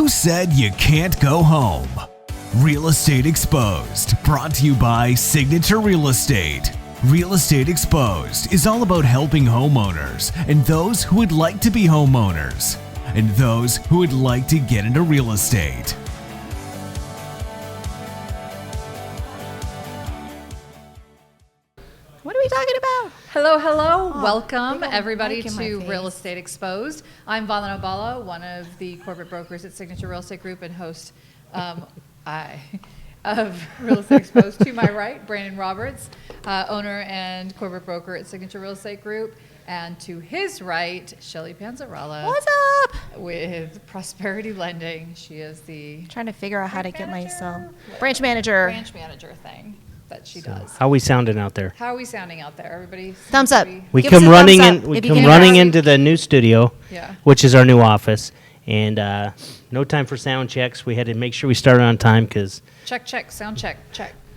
Who said you can't go home? Real Estate Exposed, brought to you by Signature Real Estate. Real Estate Exposed is all about helping homeowners and those who would like to be homeowners and those who would like to get into real estate. What are we talking about? Hello. Welcome, big old everybody, mic in my to face. Real Estate Exposed. I'm Vandana Bhalla, one of the corporate brokers at Signature Real Estate Group and host of Real Estate Exposed. To my right, Brandon Roberts, owner and corporate broker at Signature Real Estate Group. And to his right, Shelly Panzarella. What's up? With Prosperity Lending. She is the Trying to figure out how to get myself branch manager thing that she does. How we sounding out there? How are we sounding out there? Everybody? Thumbs up. We Give us come a running thumbs up in. We if you come can running hear us. into the new studio, Yeah. which is our new office, and no time for sound checks. We had to make sure we started on time because Check, sound check.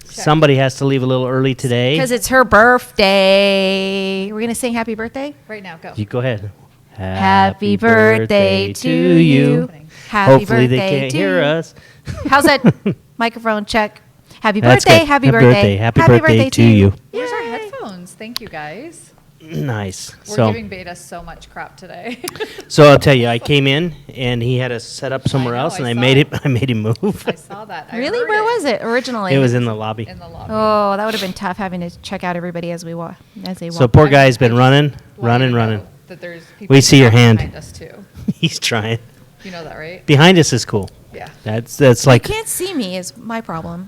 somebody has to leave a little early today. Because it's her birthday. We're going to sing happy birthday? Right now, go. You go ahead. Happy birthday to you. Happy Hopefully they birthday can't to hear you. us. How's that? Microphone check. Happy That's birthday. good. Happy birthday. Happy birthday to you. Here's our Yay. headphones. Thank you, guys. Nice. We're giving Beta so much crap today. So I'll tell you, I came in and he had us set up somewhere I know, else, and I I saw made it. I made him move. I saw that. I Really? heard Where was it originally? It was in the lobby. In the lobby. Oh, that would have been tough having to check out everybody as they walk. So poor guy's been running. Want you to know that there's people We see your hand. behind us too. He's trying. You know that, right? Behind us is cool. Yeah. That's You like can't see me is my problem.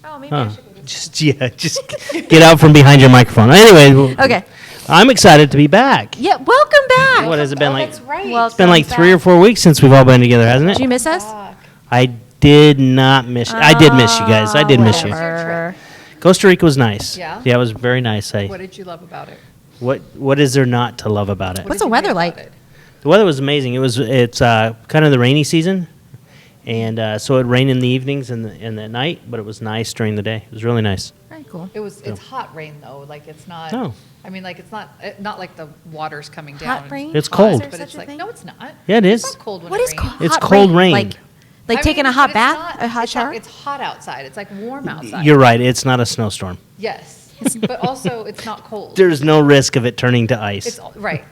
Oh, maybe I Huh. should go this Just get out from behind your microphone. Anyway, Okay. I'm excited to be back. Yeah, welcome back. What has it been Oh, like? that's right. Well, It's been like 3 or 4 weeks since we've all been together, hasn't Did you it? miss us? Fuck. I did not miss. I did miss you guys. I did miss you. Whatever. Costa Rica was nice. Yeah? Yeah, it was very nice. What did you love about it? What is there not to love about it? What What's did the you weather hate like? about it? The weather was amazing. It's kind of the rainy season, and so it rained in the evenings and at night, but it was nice during the day. It was really nice. Very cool. It's hot rain though. Like it's not. No. I mean, like it's not like the water's coming down. Hot and rain? It's hot, cold. but Is there it's such a like thing? no, it's not. Yeah, it It's is. not cold when What it is rains. hot It's hot cold rain. Like I taking mean, a hot but bath, it's not- a hot it's not- shower? It's hot outside. It's like warm outside. You're right. It's not a snowstorm. Yes, but also it's not cold. There's no risk of it turning to ice. It's right,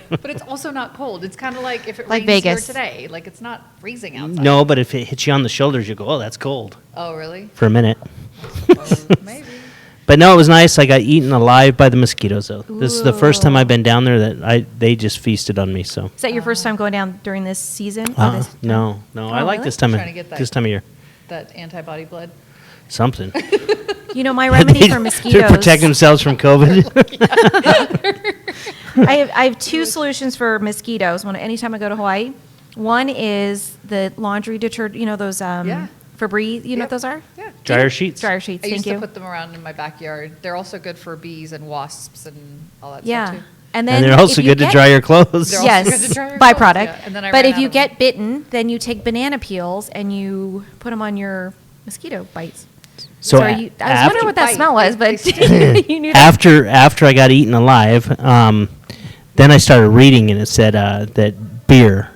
but it's also not cold. It's kind of like if it Like rains Vegas. here today. Like it's not freezing outside. No, but if it hits you on the shoulders, you go, "Oh, that's cold," Oh, really? for a minute. Maybe. But no, it was nice. I got eaten alive by the mosquitoes, though. This is the first time I've been down there that they just feasted on me. So Is that your first time going down during this season? This no, I Oh, like really? this time Trying to get that. this time of year. That antibody blood. Something. You know, my remedy for mosquitoes. To protect themselves from COVID. I have two solutions for mosquitoes. Anytime I go to Hawaii, one is the laundry detergent. You know those Yeah. Febreze. You know Yep. what those are? Yeah. Dryer sheets. Dryer sheets. I Thank used you. to put them around in my backyard. They're also good for bees and wasps and all that Yeah, stuff too. and then And they're also if you good to get- dry your clothes. They're also Yes, good to dry your clothes, byproduct. yeah. And then I But ran if out you of get bitten, then you take banana peels and you put them on your mosquito bites. So I was wondering what that Bite. smell was, They but sting. you knew that. after I got eaten alive, then I started reading and it said that beer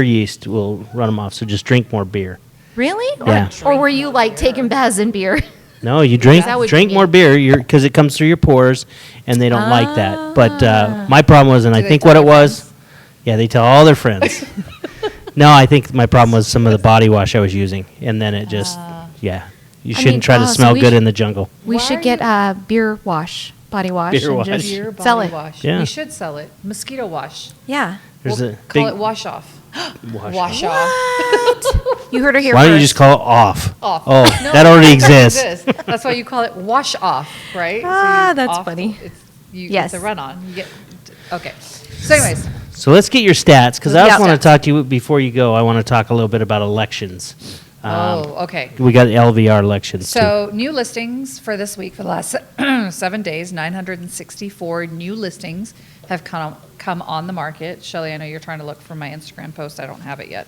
yeast will run them off. So just drink more beer. Really? Yeah. Or were you like taking baths in beer? No, you drink that would drink be more me. beer because it comes through your pores, and they don't like that. But my problem was, and I they think tell what it your was, friends? yeah, they tell all their friends. No, I think my problem was some of the body wash I was using, and then it just, yeah, you I shouldn't mean, try to so smell we good should- in the jungle. We Why should are get you- beer wash, body wash, Beer and wash. just Beer sell body it. wash. Yeah. We should sell it. Mosquito wash. Yeah. There's We'll a call big it wash off. wash. off. What? You heard her here Why first. don't you just call it off? Off. Oh, No, that already it doesn't exists. exist. That's why you call it wash off, right? Ah, you that's off- funny. It's a Yes. run on. You get okay. So, anyways, So let's get your stats, because I Yeah. just want to talk to you before you go. I want to talk a little bit about elections. okay. We got LVR elections too. So new listings for this week for the last 7 days, 964 new listings have come on the market. Shelly, I know you're trying to look for my Instagram post. I don't have it yet.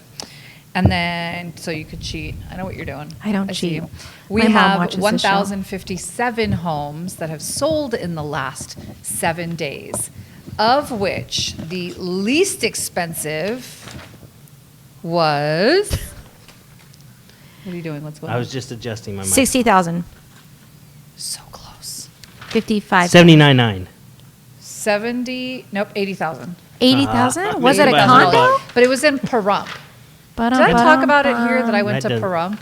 And then, so you could cheat. I know what you're doing. I don't see cheat. you. We My mom have watches this show. 1,057 homes that have sold in the last 7 days, of which the least expensive was. What are you doing? What's going on? I was just adjusting my mic. 60,000. So close. 55. 79.9. 80,000. 80,000? Was it a $80,000. condo? But it was in Pahrump. Did I talk about it here that I went That to doesn't- Pahrump?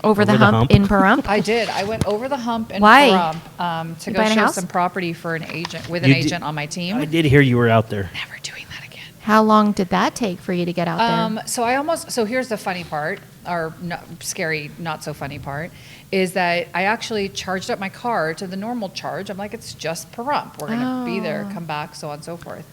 Over the Over the hump hump? in Pahrump? I did. I went over the hump in Why? Pahrump to You go buying a show house? some property for an agent, with an You did- agent on my team. I did hear you were out there. Never doing that again. How long did that take for you to get out there? So here's the funny part, or no, scary, not so funny part, is that I actually charged up my car to the normal charge. I'm like, it's just Pahrump. We're going to be there, come back, so on and so forth.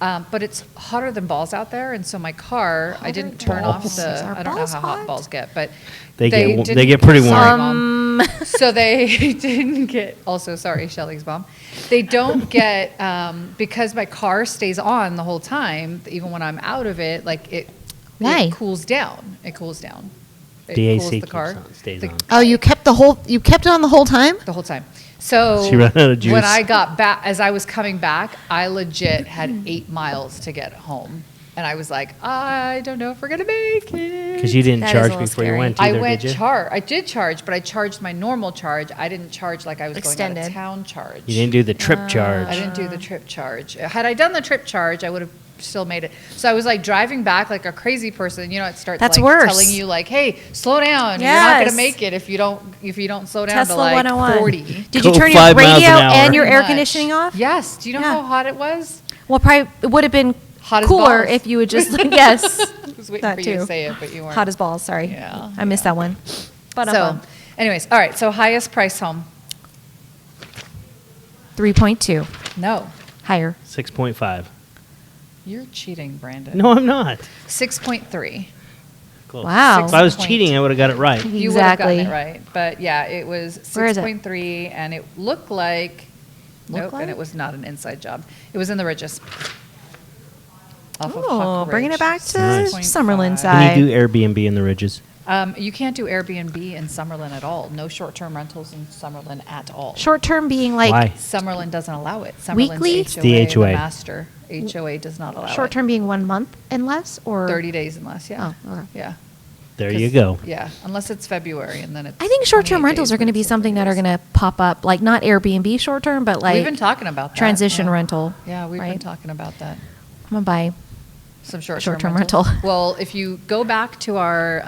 But it's hotter than balls out there, and so my car, I didn't turn off balls? the, Are I don't know balls how hot hot? balls get, but They didn't- get pretty warm. Sorry, Mom. So they didn't get, also sorry, Shelly's mom. They don't get, because my car stays on the whole time, even when I'm out of it, like Why? it cools down. It cools down. It The cools AC the car. stays The- on. Oh, you kept it on the whole time? the whole time. So She ran out of juice. when I got back, as I was coming back, I legit had 8 miles to get home. And I was like, I don't know if we're going to make it. Because you didn't That is a charge little before you scary. went I either, went did you? I did charge, but I charged my normal charge. I didn't charge like I was going out Extended. of town charge. You didn't do the trip charge. I didn't do the trip charge. Had I done the trip charge, I would have still made it. So I was like driving back like a crazy person. You know, it starts That's like worse. telling you like, hey, slow down. You're not Yes. going to make it if you don't slow down Tesla to like 101. 40. Did Go you turn your 5 miles radio an hour. and your Pretty air much. conditioning off? Yes. Do you know Yeah. how hot it was? Well, probably it would have been Hot as cooler balls. if you would just, yes. I was waiting That for you too. to say it, but you weren't. Hot as balls, sorry. Yeah, I missed that one. But So, anyways, all right. So highest price home. 3.2, No. higher. 6.5. You're cheating, Brandon. No, I'm not. 6.3. Close. Wow. If I was 6.2. cheating, I would have got it right. You would have gotten Exactly. it right. But yeah, it was Where is it? 6.3, and it looked like, Look and it like? was not an inside job. It was in the Ridges. Off of Oh, Huck bringing Ridge. it back to Nice. Summerlin 6.5. side. Can you do Airbnb in the ridges? You can't do Airbnb in Summerlin at all. No short-term rentals in Summerlin at all. Short term being like Why? Summerlin doesn't allow it. Summerlin's Weekly? HOA, The HOA. master HOA does not allow short it. term being 1 month and less, or 30 days and less, yeah. Oh, okay. Yeah. There you 'Cause- go. Yeah, unless it's February and then it's I think short 28 term rentals days, are going to but be it's something 30 that are days. going to pop up, like not Airbnb short term, but like We've been talking about that. transition yeah. rental. Yeah, we've been right? talking about that. I'm gonna buy. Some short-term Short-term rental. rental. Well, if you go back to our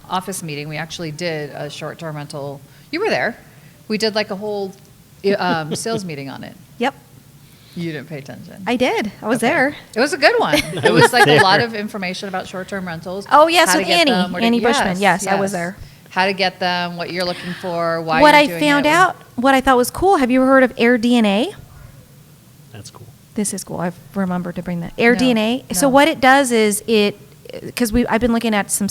office meeting, we actually did a short-term rental. You were there. We did like a whole sales meeting on it. Yep, You didn't pay attention. I did. I was Okay. there. It was a good one. It was like a lot of information about short-term rentals. Oh, yes, how to with get Annie. them, where to- Annie Bushman. Yes, I was there. How to get them, what you're looking for, why What you're I doing found it. out, what I thought was cool. Have you heard of Air DNA? That's cool. This is cool. I've remembered to bring that. Air No, DNA. So no. what it does is because I've been looking at some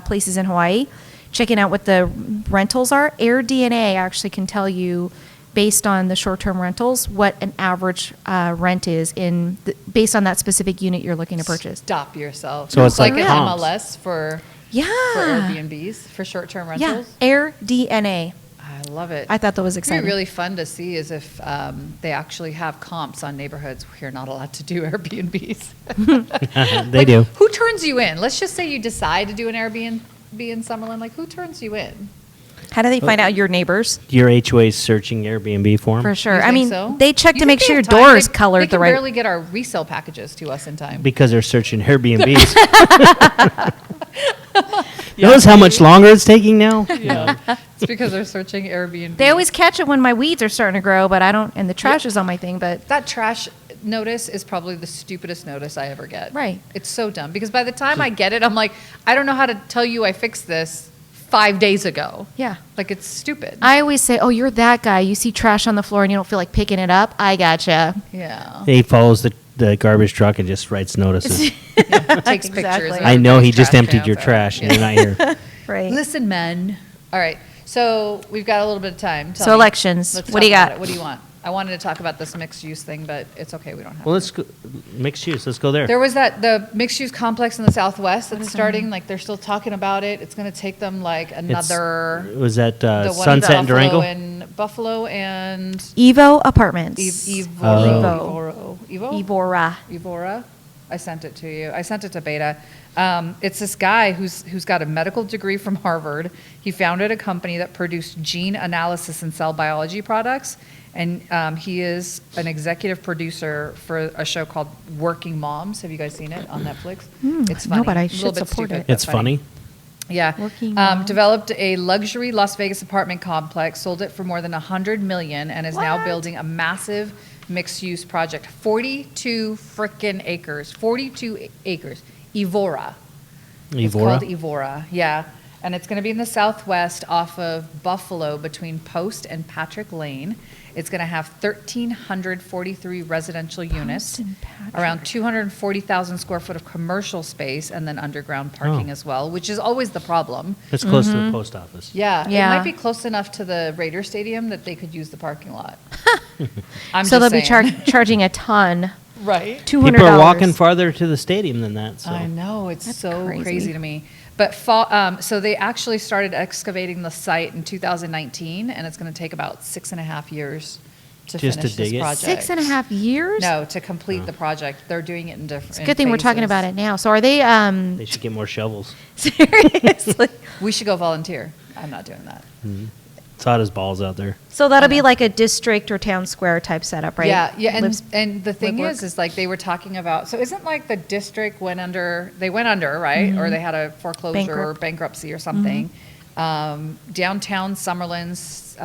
places in Hawaii, checking out what the rentals are. Air DNA actually can tell you, based on the short-term rentals, what an average rent is based on that specific unit you're looking to purchase. Stop yourself. So it's like like an comps. MLS for Yeah. Airbnbs, for short-term Yeah. rentals. Air DNA. I love it. I thought that was It'd exciting. be really fun to see is if they actually have comps on neighborhoods where you're not allowed to do Airbnbs. They Like, do. Who turns you in? Let's just say you decide to do an Airbnb in Summerlin. Like, who turns you in? How do they find out your neighbors? Your HOA's searching Airbnb for 'em? For sure. You I think mean, so? they check You to think make they sure your have time? door is They colored the can right. barely get our resale packages to us in time. Because they're searching Airbnbs. Notice how much longer it's taking now? Yeah. It's because they're searching Airbnb. They always catch it when my weeds are starting to grow, but I don't. And the trash is on my thing, but That trash notice is probably the stupidest notice I ever get. Right. It's so dumb because by the time I get it, I'm like, I don't know how to tell you I fixed this 5 days ago. yeah. Like, it's stupid. I always say, "Oh, you're that guy. You see trash on the floor and you don't feel like picking it up. I gotcha." Yeah. He follows the garbage truck and just writes notices. Takes Exactly. pictures. of I know he everybody's just trash emptied cans your out. trash and Yeah. you're not here. Right. Listen, men. All right. So we've got a little bit of time. Tell So me. elections. Let's What do you talk about got? it. What do you want? I wanted to talk about this mixed use thing, but it's okay. We don't have Well, to. let's go. Mixed use. Let's go there. There was the mixed use complex in the Southwest that's starting. Like, they're still talking about it. It's going to take them like another. Was that the one Sunset in and Durango? Buffalo and Evo Apartments. Evora. Oh. Evora. Evora. Evora. I sent it to you. I sent it to Beta. It's this guy who's got a medical degree from Harvard. He founded a company that produced gene analysis and cell biology products, and he is an executive producer for a show called Working Moms. Have you guys seen it on Netflix? It's funny. No, but I A little should bit support stupid, it. but It's funny. Yeah. Working Moms. Developed a luxury Las Vegas apartment complex, sold it for more than $100 million, and is now What? building a massive mixed-use project. 42 frickin' acres. 42 acres. Evora. It's called Evora. Evora, yeah. And it's going to be in the southwest off of Buffalo between Post and Patrick Lane. It's going to have 1,343 residential units, and Patrick. around 240,000 square foot of commercial space, and then underground parking Oh. as well, which is always the problem. It's close to the post office. Yeah, Yeah. it might be close enough to the Raider Stadium that they could use the parking lot. I'm So just they'll be saying. charging a ton, Right. $200. People are walking farther to the stadium than that. So I know, it's That's so crazy. crazy to me. But so they actually started excavating the site in 2019, and it's going to take about 6.5 years to Just to finish this dig it? project. 6.5 years? No, to complete the project. They're doing it in different. It's a good thing we're talking about it now. So are they, they should get more shovels. seriously? We should go volunteer. I'm not doing that. It's hot as balls out there. So that'll I be know. like a district or town square type setup, right? Yeah, yeah, and Lives- and the thing live is, work. like they were talking about. So isn't like the district went under? They went under, right? Or they had a foreclosure or Bankrupt. bankruptcy or something. Downtown Summerlin's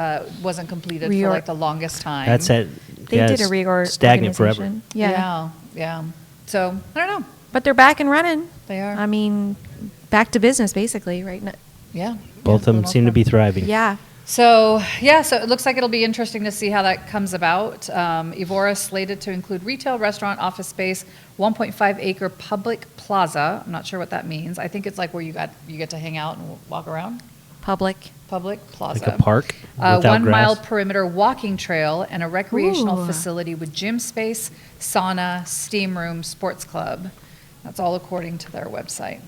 wasn't completed for Reor- like the longest time. That's it. They Yeah, did a it's reorganization. stagnant forever. Yeah. Yeah, yeah. So I don't know. But they're back and running. They are. I mean, back to business basically, right? now. Yeah. Both of them seem to be thriving. Yeah. So, yeah, so it looks like it'll be interesting to see how that comes about. Evora slated to include retail, restaurant, office space, 1.5 acre public plaza. I'm not sure what that means. I think it's like where you get to hang out and walk around. Public. Public plaza. Like a park without 1 mile grass. perimeter walking trail and a recreational Ooh. facility with gym space, sauna, steam room, sports club. That's all according to their website.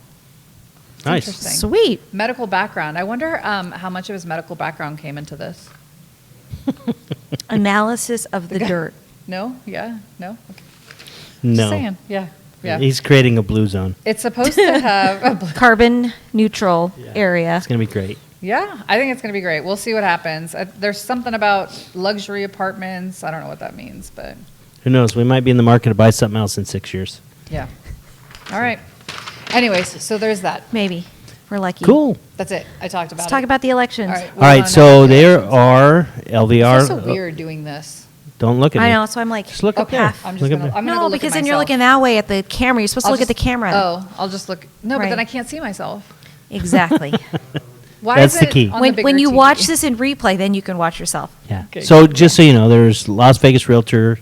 It's Nice. interesting. Sweet. Medical background. I wonder how much of his medical background came into this. Analysis of the guy- dirt. No? Yeah? No? Okay. No. Just saying. Yeah. Yeah. He's creating a blue zone. It's supposed to have. Carbon neutral area. It's going to be great. Yeah, I think it's going to be great. We'll see what happens. There's something about luxury apartments. I don't know what that means, but Who knows? We might be in the market to buy something else in 6 years. yeah. All right. Anyways, so there's that. Maybe. We're lucky. Cool. That's it. I talked about Let's it. talk about the elections. All right. All right, so there are LVR. It's so weird doing this. Don't look at me. I know, so I'm like, Just look up there. I'm just Look up gonna. there. I'm gonna no, go look because at then you're myself. looking that way at the camera. You're supposed to I'll look at the just- camera. Oh, I'll just look. No, but then Right. I can't see myself. Exactly. Why That's is the it key. on the when bigger when you TV? watch this in replay, then you can watch yourself. Yeah. Okay, So good. just so you know, there's Las Vegas Realtor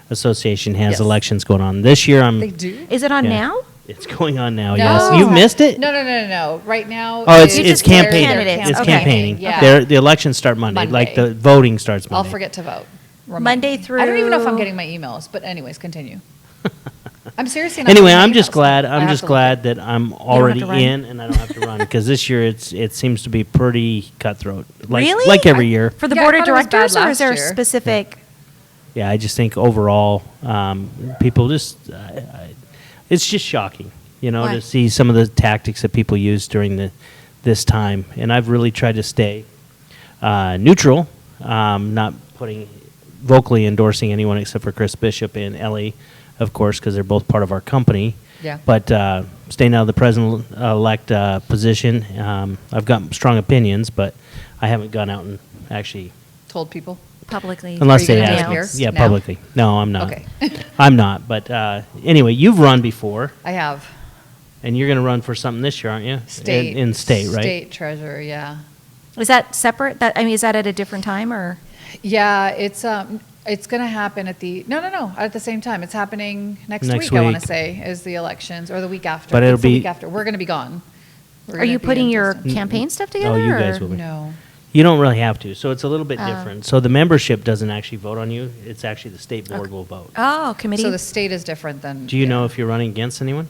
Association has Yes. elections going on. This year They do. Is it on Yeah. now? It's going on now, No. yes. You missed it? No. Right now. Oh, it's You it's just can't campaigning. candidates. It's Okay. campaigning. Yeah. The elections start Monday. Like Monday. the voting starts I'll Monday. forget to vote. Remind Monday me. through. I don't even know if I'm getting my emails, but anyways, continue. I'm seriously not. Anyway, getting my I'm just emails. glad. I I'm have just to look glad at- that I'm have already to run. in and I don't have to run because this year it seems to be pretty cutthroat. Like, Really? Like every year. For the Yeah, I board of thought it was bad directors, or is last there a year. specific? Yeah, I just think overall, people just, it's just shocking, you know, Why? to see some of the tactics that people use during this time. And I've really tried to stay neutral, not vocally endorsing anyone except for Chris Bishop and Ellie, of course, because they're both part of our company. Yeah. But staying out of the president-elect position, I've got strong opinions, but I haven't gone out and actually. Told people. Publicly. Unless you they gonna do ask it me. here? Yeah, Now? publicly. No, I'm not. Okay. I'm not. But anyway, you've run before, I have. and you're going to run for something this year, aren't you? State. In state, right? State treasurer, yeah. Is that separate? Is that at a different time or? Yeah, it's going to happen at the, no, at the same time. It's happening next Next week, I want week. to say, is the elections, or the week after. But it'll It's the be- week after. We're going to be gone. We're Are gonna you be putting in your person. campaign stuff together? Oh, you guys or- will be. No. You don't really have to. So it's a little bit Oh. different. So the membership doesn't actually vote on you. It's actually the state board will vote. Oh, committee. So the state is different than. Do you yeah, know if you're running against anyone?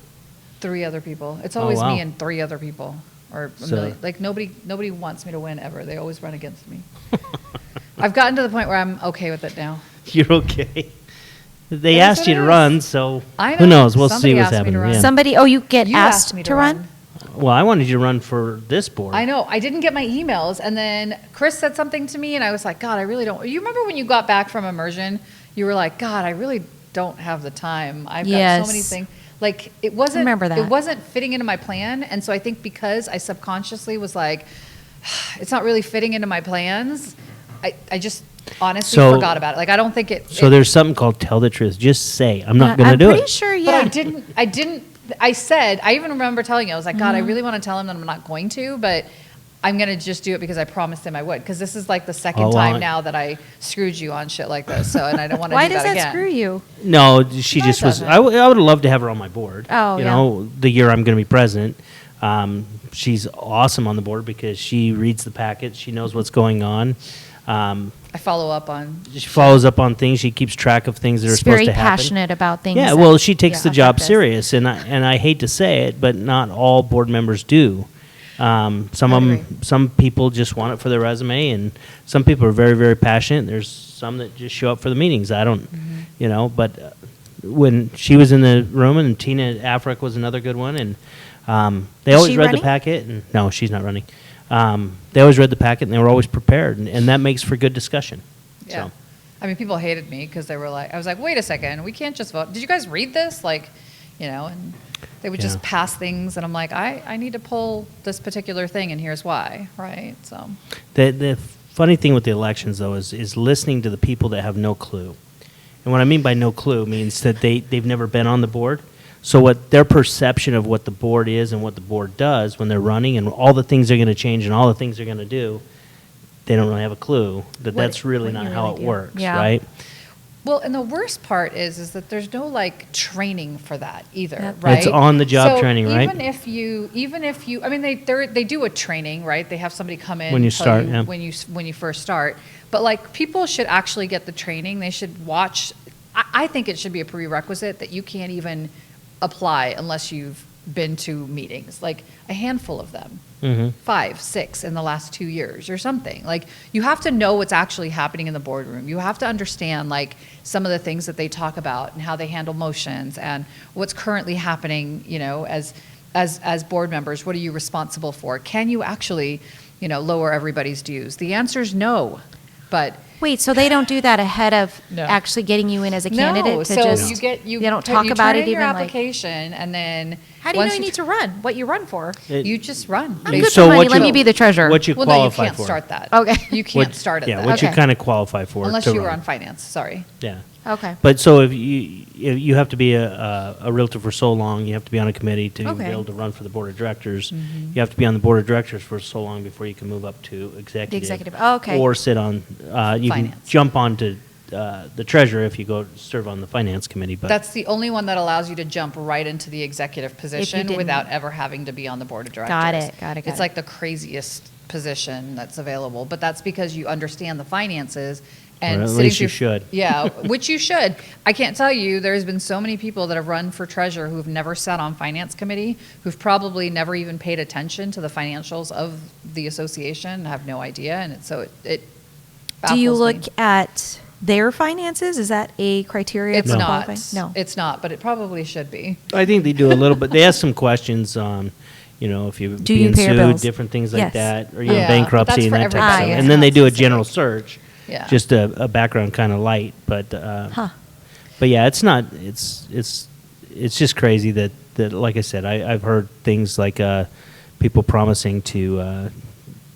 3 other people. It's Oh, always wow. me and 3 other people. Or a So- million. Like nobody wants me to win ever. They always run against me. I've gotten to the point where I'm okay with it now. You're okay. They It is asked what you it to is. run, so I who know. knows? We'll Somebody see what's asked me to happening. run. Yeah. Somebody, you get You asked me to run? Well, I wanted you to run for this board. I know. I didn't get my emails, and then Chris said something to me, and I was like, God, I really don't. You remember when you got back from immersion? You were like, God, I really don't have the time. I've got so many Yes. thing. Like it wasn't. remember that. It wasn't fitting into my plan, and so I think because I subconsciously was like, it's not really fitting into my plans. I just honestly So- forgot about it. Like I don't think it. So there's something called tell the truth. Just say, I'm not going to I'm do pretty it. sure, But yeah. I didn't. I said. I even remember telling you. I was like, God, Mm-hmm. I really want to tell him that I'm not going to, but. I'm going to just do it because I promised him I would. Because this is like the second Oh, well, time now that I screwed you on shit like this. So, and I don't want to Why do does that that again. screw you? No, she No, just it was. doesn't. I would have loved to have her on my board. Oh, you yeah. know, the year I'm going to be president. She's awesome on the board because she reads the packets. She knows what's going on. I follow up on. She follows up on things. She keeps track of things that are She's supposed very to happen. passionate about things. Yeah, that- well, she takes the yeah, job affect us. serious, and I hate to say it, but not all board members do. Some I of agree. them, some people just want it for their resume, and some people are very, very passionate. There's some that just show up for the meetings. I don't, Mm-hmm. you know, but when she was in the room, and Tina Afric was another good one, and they Is always she read running? the packet. And no, she's not running. They always read the packet, and they were always prepared, and that makes for good discussion. Yeah. So. I mean, people hated me because they were like, I was like, wait a second, we can't just vote. Did you guys read this? Like, you know, and they would just Yeah. pass things, and I'm like, I need to pull this particular thing, and here's why, right? So. The funny thing with the elections, though, is listening to the people that have no clue. And what I mean by no clue means that they've never been on the board. So what their perception of what the board is and what the board does when they're running and all the things they're going to change and all the things they're going to do, they don't really have a clue that What- that's really what not you how really it do. works, Yeah. right? Well, and the worst part is that there's no like training for that either, Yep. right? It's on-the-job So training, right? even if you, I mean, they do a training, right? They have somebody come in When you and tell start, you yeah. when you first start. But like people should actually get the training. They should watch. I think it should be a prerequisite that you can't even apply unless you've been to meetings, like a handful of them. Mm-hmm. 5, 6 in the last 2 years or something. Like you have to know what's actually happening in the boardroom. You have to understand like some of the things that they talk about and how they handle motions and what's currently happening, you know, as board members. What are you responsible for? Can you actually, you know, lower everybody's dues? The answer is no. But Wait, so they don't do that ahead of No. actually getting you in as a candidate? no, to so just, you they don't put- talk you about turn it in your even like. application and then How do you know once you need to run? What you run for? you just run. I'm Based good So for what money. Let you- me be the treasurer. What you Well, no, you qualify can't for. start that. Okay. You can't What- start it. Yeah, that. what you Okay. kind of qualify for. Unless to you were run. on finance. Sorry. Yeah. Okay. But so if you have to be a realtor for so long, you have to be on a committee to Okay. be able to run for the board of directors. Mm-hmm. You have to be on the board of directors for so long before you can move up to executive. The executive. Oh, okay. Or sit on, you can Finance. jump onto the treasurer if you go serve on the finance committee. But That's the only one that allows you to jump right into the executive position didn't- without ever having to be on the board of directors. Got it, got it. It's like the craziest position that's available, but that's because you understand the finances and Or at sitting least you through- should. Yeah, which you should. I can't tell you, there's been so many people that have run for treasurer who've never sat on finance committee, who've probably never even paid attention to the financials of the association, and have no idea, and it Do you baffles look me. at their finances? Is that a criteria? It's for not. qualifying? No. It's not, but it probably should be. I think they do a little bit. They ask some questions on, you know, if you're Do you being pay your sued, bills? different things like Yes. that, or you know, Yeah, but that's bankruptcy and for that type of everybody. stuff. It's And then they not do a specific. general search. Yeah. Just a background kind of light, but Huh. but yeah, it's not. It's just crazy that like I said, I've heard things like people promising to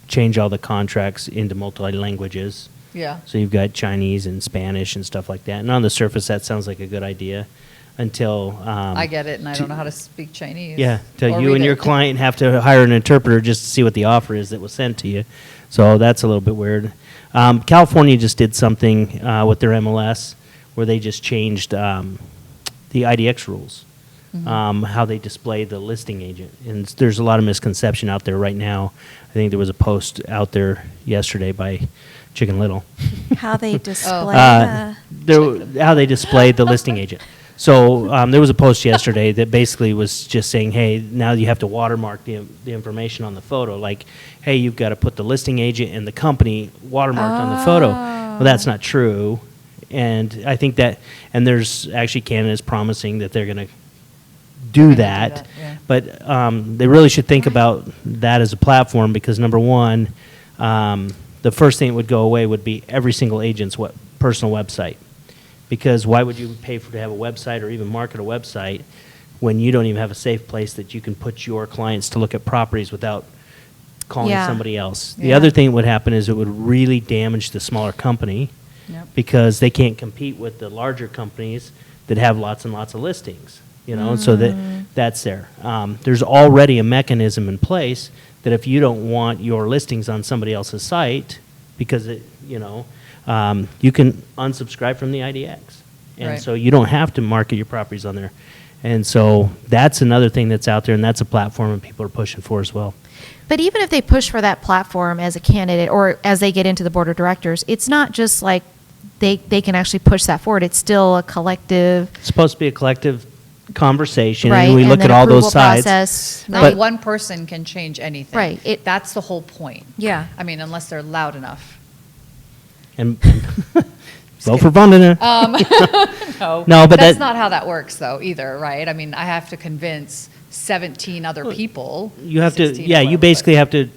change all the contracts into multi languages. Yeah. So you've got Chinese and Spanish and stuff like that. And on the surface, that sounds like a good idea until I get it, and I don't know how to speak Chinese. yeah, till or you read and your it. client have to hire an interpreter just to see what the offer is that was sent to you. So that's a little bit weird. California just did something with their MLS where they just changed the IDX rules, how they display the listing agent. And there's a lot of misconception out there right now. I think there was a post out there yesterday by Chicken Little. How they display How they displayed the listing agent. So there was a post yesterday that basically was just saying, hey, now you have to watermark the information on the photo. Like, hey, you've got to put the listing agent and the company watermarked on the photo. Well, that's not true. And I think that, and there's actually Canada's promising that they're going to do that. yeah. But they really should think about that as a platform, because number one, the first thing that would go away would be every single agent's personal website. Because why would you pay to have a website or even market a website when you don't even have a safe place that you can put your clients to look at properties without calling Yeah. somebody else? The Yeah. other thing that would happen is it would really damage the smaller company Yep. because they can't compete with the larger companies that have lots and lots of listings. So that's there. There's already a mechanism in place that if you don't want your listings on somebody else's site, because you can unsubscribe from the IDX, and Right. so you don't have to market your properties on there. And so that's another thing that's out there, and that's a platform that people are pushing for as well. But even if they push for that platform as a candidate or as they get into the board of directors, it's not just like they can actually push that forward. It's still a collective, It's supposed to be a collective conversation, right? and we look then at all approval those sides. process. Not But- one person can change anything. Right. That's the whole point. Yeah. I mean, unless they're loud enough. And vote for Vandana. No. No, but that's that- not how that works, though, either, right? I mean, I have to convince 17 other people. You have to, 16 yeah, or you whatever, basically have to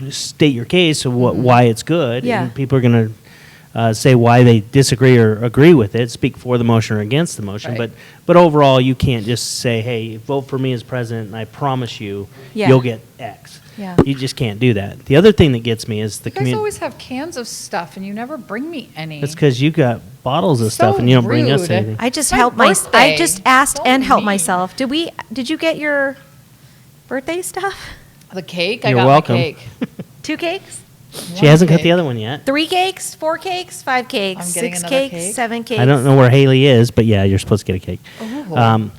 state your case of why it's good. Yeah. And people are going to say why they disagree or agree with it, speak for the motion or against the motion. Right. But overall, you can't just say, hey, vote for me as president, and I promise you, Yeah. you'll get X. Yeah. You just can't do that. The other thing that gets me is the You guys community. always have cans of stuff, and you never bring me any. That's because you got bottles of So stuff and you don't bring us rude. anything. I just My helped I birthday. just asked So and helped mean. myself. Did you get your birthday stuff? The cake? I You're got welcome. my cake. 2 cakes? She hasn't cut cake. the other one yet. 3 cakes? 4 cakes? 5 cakes? I'm getting 6 another cakes? cake. 7 cakes? I don't know where Haley is, but yeah, you're supposed to get a cake. Ooh,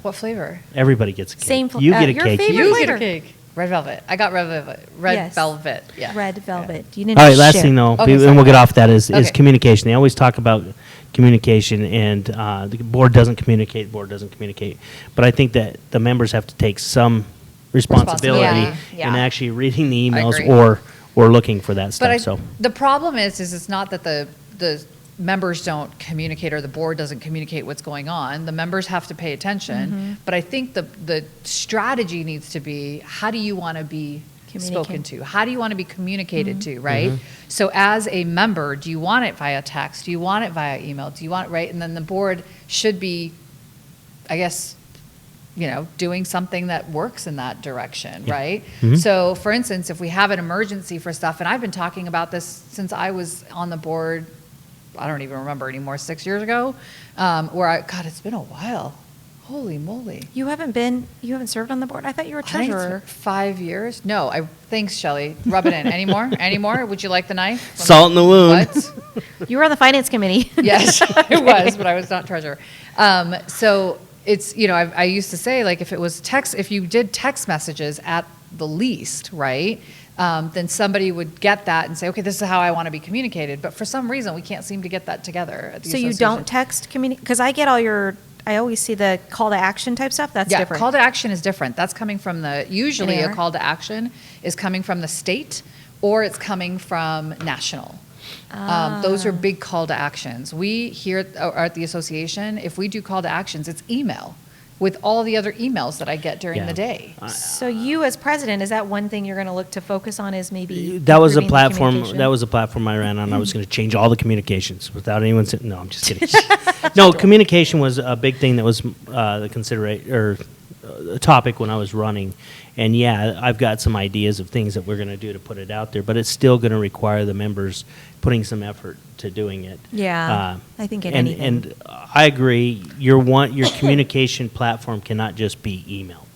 what flavor? Everybody gets a cake. Same you get a your cake. favorite You flavor. get a cake. Red velvet. I got red velvet. Red Yes. velvet. Yeah. Red Yeah. velvet. You didn't All right, last share. thing though, Okay, and sorry. we'll get off that, is Okay. communication. They always talk about communication, and the board doesn't communicate, But I think that the members have to take some responsibility Responsibility. Yeah. in actually reading the emails agree. or looking for that stuff. But So the problem is it's not that the members don't communicate or the board doesn't communicate what's going on. The members have to pay attention. But I think the strategy needs to be, how do you want to be spoken to? How do you want to be communicated to, right? So as a member, do you want it via text? Do you want it via email? Do you want it, right? And then the board should be, I guess, doing something that works in that direction, right? So, for instance, if we have an emergency for stuff, and I've been talking about this since I was on the board, I don't even remember anymore, 6 years ago, God, it's been a while. Holy moly. You haven't served on the board? I thought you were I think it's treasurer. 5 years? No, thanks, Shelley. Rub it in. Any more? Any more? Would you like the knife? Salt in the wound. What? You were on the finance committee. Yes, I was, but I was not treasurer. So it's, I used to say, like, if you did text messages at the least, right, then somebody would get that and say, okay, this is how I want to be communicated. But for some reason, we can't seem to get that together at the So you association. don't text because I get I always see the call to action type stuff. That's Yeah, different. call to action is different. That's coming from usually a NAR? call to action is coming from the state or it's coming from national. Those are big call to actions. We here at the association, if we do call to actions, it's email with all the other emails that I get during Yeah. the day. So you as president, is that one thing you're going to look to focus on is maybe that was a improving the platform. communication? That was a platform I ran on. I was going to change all the communications without anyone saying. No, I'm just kidding. No, communication was a big thing that was the consideration or a topic when I was running. And yeah, I've got some ideas of things that we're going to do to put it out there, but it's still going to require the members putting some effort to doing it. Yeah, I think in and anything. and I agree. Your communication platform cannot just be email.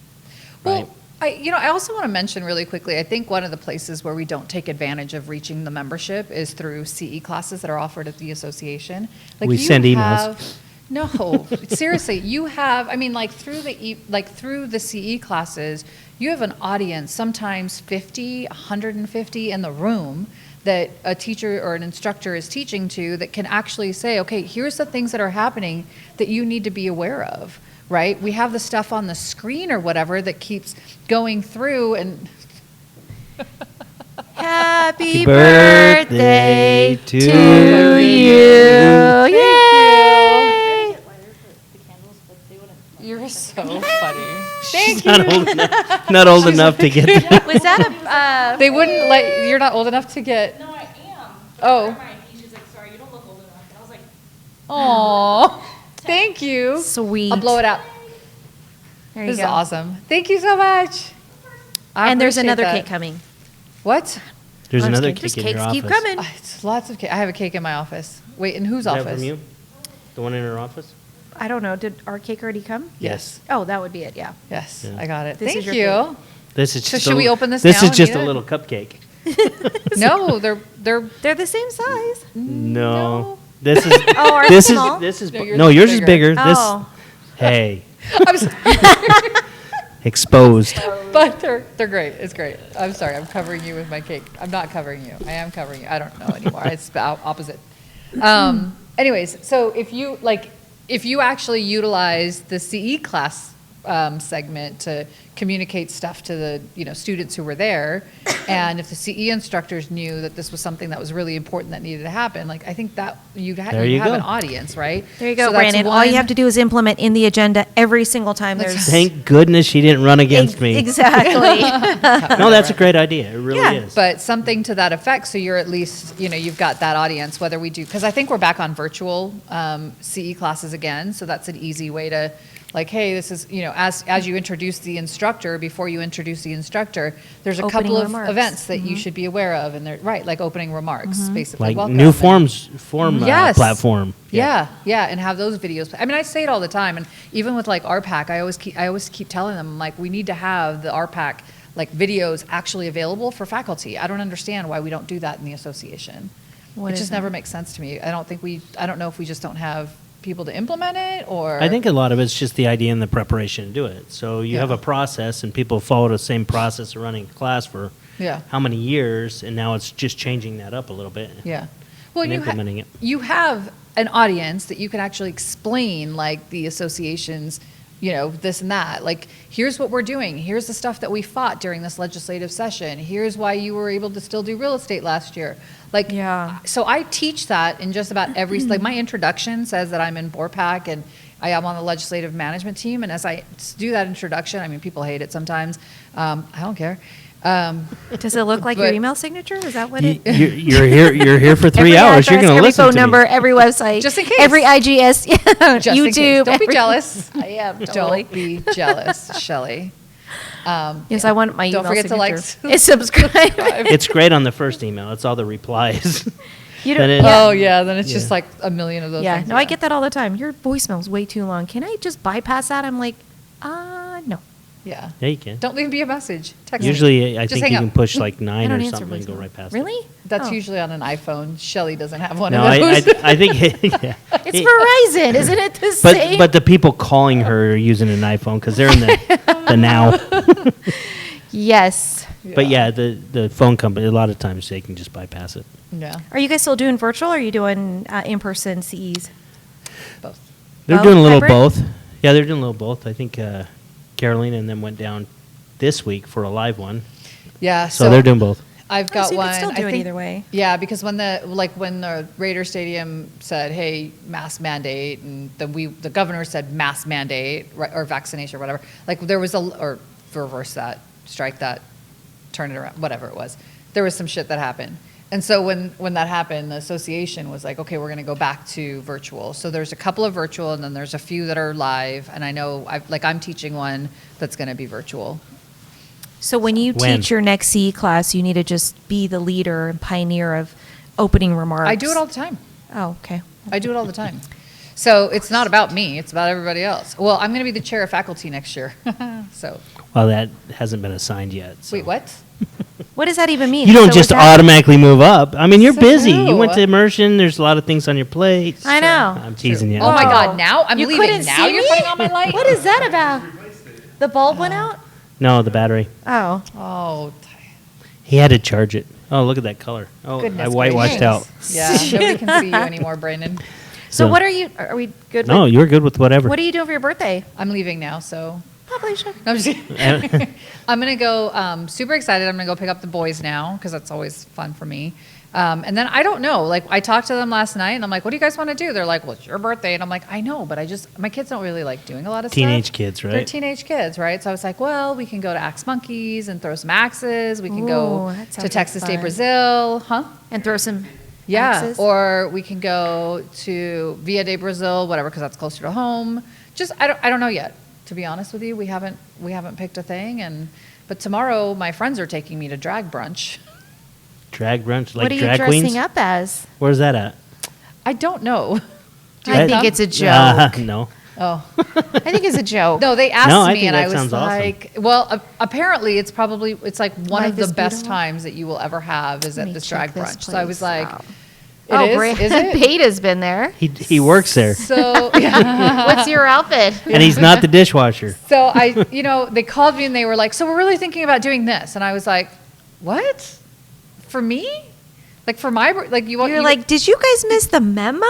Right? Well, I also want to mention really quickly, I think one of the places where we don't take advantage of reaching the membership is through CE classes that are offered at the association. Like We you send emails. have- No, seriously, you have, through the CE classes, you have an audience, sometimes 50, 150 in the room that a teacher or an instructor is teaching to that can actually say, okay, here's the things that are happening that you need to be aware of, right? We have the stuff on the screen or whatever that keeps going through and Happy birthday birthday to to you. Yay! You're so funny. She's not old enough. Not old enough to get that. Was that a? They wouldn't let you're not old enough to get. No, I am. Oh. She's like, sorry, you don't look old enough. And I was like, Aw. Thank you. Sweet. I'll blow it out. There you This go. is awesome. Thank you so much. I And there's appreciate another that. cake coming. What? There's I'm just another kidding. cake in There's your cakes office. keep coming. It's lots of cake. I have a cake in my office. Wait, in whose Is that office? from you? The one in her office? I don't know. Did our cake already come? Yes. Oh, that would be it. Yeah. Yes, Yeah. I got it. This is Thank your you. This is So just should a, we open this This now is just and a eat it? little cupcake. No, they're They're the same size. No. This is Oh, ours this is small? is No, yours no, is yours is bigger. bigger. Oh. This hey, I'm sorry. exposed. But they're great. It's great. I'm sorry. I'm covering you with my cake. I'm not covering you. I am covering you. I don't know anymore. It's opposite. Anyways, so if you actually utilize the CE class segment to communicate stuff to the students who were there, and if the CE instructors knew that this was something that was really important that needed to happen, like I think that you'd There you you have go. an audience, right? There you go, So that's Brandon. All you one- have to do is implement in the agenda every single time there's. Thank goodness she didn't run against me. Exactly. No, that's a great idea. It really Yeah. is. But something to that effect, so you're at least, you've got that audience, whether we do, because I think we're back on virtual CE classes again, so that's an easy way to, like, hey, this is, as you introduce the instructor, before you introduce the instructor, there's a Opening couple of remarks. events that you should be aware of, and they're, right, like opening remarks, basically. like welcome new and- form Yes. platform. Yeah, and have those videos. I mean, I say it all the time, and even with like RPAC, I always keep telling them, like, we need to have the RPAC like videos actually available for faculty. I don't understand why we don't do that in the association. What It is just that? never makes sense to me. I don't know if we just don't have people to implement it, or I think a lot of it's just the idea and the preparation to do it. So you have Yeah. a process, and people follow the same process of running a class for Yeah. how many years, and now it's just changing that up a little bit. Yeah. Well, And implementing it. You have an audience that you can actually explain, like the association's, this and that. Like, here's what we're doing. Here's the stuff that we fought during this legislative session. Here's why you were able to still do real estate last year. Like, Yeah. so I teach that in just about every, like my introduction says that I'm in BORPAC and I am on the legislative management team. And as I do that introduction, I mean, people hate it sometimes. I don't care. Does it look like your But- email signature? Is that what You, it? You're here for 3 Every hours. You're address, going to every listen phone to number, me. every website, Just in case. every IGS, Just in case. YouTube. Don't be every- jealous. I am totally. Don't be jealous, Shelley. Yes, I want my email Don't forget to like, signature. It's subscribe. It's great on the first email. It's all the replies. You Then don't. it- Yeah. Oh yeah, then it's just Yeah. like a million of those. Yeah, things, no, I get that all the time. Your voicemail's way too long. Can I just bypass that? I'm like, no. Yeah. Yeah, you can. Don't leave me a message. Text me. Usually, I Just think hang you up. can push like I 9 don't or answer something and go voicemail. right past it. Really? That's Oh. usually on an iPhone. Shelley doesn't have one No, of those. I think yeah. It's Verizon, isn't it the same? But the people calling her are using an iPhone because they're in the now. Yes. But yeah, the phone company, a lot of times they can just bypass it. Yeah. Are you guys still doing virtual or are you doing in-person CEs? Both. They're Both? doing a little Hybrid? both. Yeah, they're doing a little both. I think Carolina and them went down this week for a live one. Yeah. So they're doing both. I've got so you one. can still I do it think- either way. Yeah, because when the Raider Stadium said, "Hey, mask mandate," and the governor said mask mandate or vaccination or whatever. Like there was or reverse that, strike that, turn it around, whatever it was. There was some shit that happened. And so when that happened, the association was like, okay, we're going to go back to virtual. So there's a couple of virtual, and then there's a few that are live. And I know I'm teaching one that's going to be virtual. So when you When? teach your next CE class, you need to just be the leader and pioneer of opening remarks. I do it all the time. Oh, okay. I do it all the time. So it's not about me, it's about everybody else. Well, I'm going to be the chair of faculty next year. So, Well, that hasn't been assigned yet. So. wait, what? What does that even mean? You don't So just is that- automatically move up. I mean, you're So busy. true. You went to immersion. There's a lot of things on your plate. I know. I'm teasing you. Oh my God, now? I'm You leaving. couldn't Now see you're me? putting on my light? What is that about? The bulb went out? No, the battery. Oh. Oh, He had to charge it. Oh, look at that color. Oh, goodness I whitewashed gracious. out. Yeah, nobody can see you anymore, Brandon. So So- what are we good No, with? you're good with whatever. What are you doing for your birthday? I'm leaving now, so Probably should. No, I'm just kidding. I'm going to go, super excited. I'm going to go pick up the boys now because that's always fun for me. And then I don't know. Like, I talked to them last night and I'm like, what do you guys want to do? They're like, well, it's your birthday. And I'm like, I know, but my kids don't really like doing a lot of Teenage stuff. kids, right? They're teenage kids, right? So I was like, well, we can go to Axe Monkeys and throw some axes. We can Ooh, go that sounds to like Texas Day, fun. Brazil. Huh? And throw some Yeah, axes. or we can go to Via de Brazil, whatever, because that's closer to home. Just I don't know yet. To be honest with you, we haven't picked a thing, but tomorrow my friends are taking me to drag brunch. Drag brunch, like what are you drag dressing queens? up as? Where's that at? I don't know. Do you I think come? it's a joke. No. Oh I think it's a joke. no, they asked No, I me, think and that I was sounds awesome. like, well, apparently it's like one Life of the is best beautiful. times that you will ever have is Let at me this check drag this brunch. So I was place like, out. it is? great. Is it? Beta's been there. He works there, So yeah. What's your outfit? and he's not the dishwasher. So they called me and they were like, so we're really thinking about doing this. And I was like, what? For me? Like for like you want, You're like, did you guys miss the memo?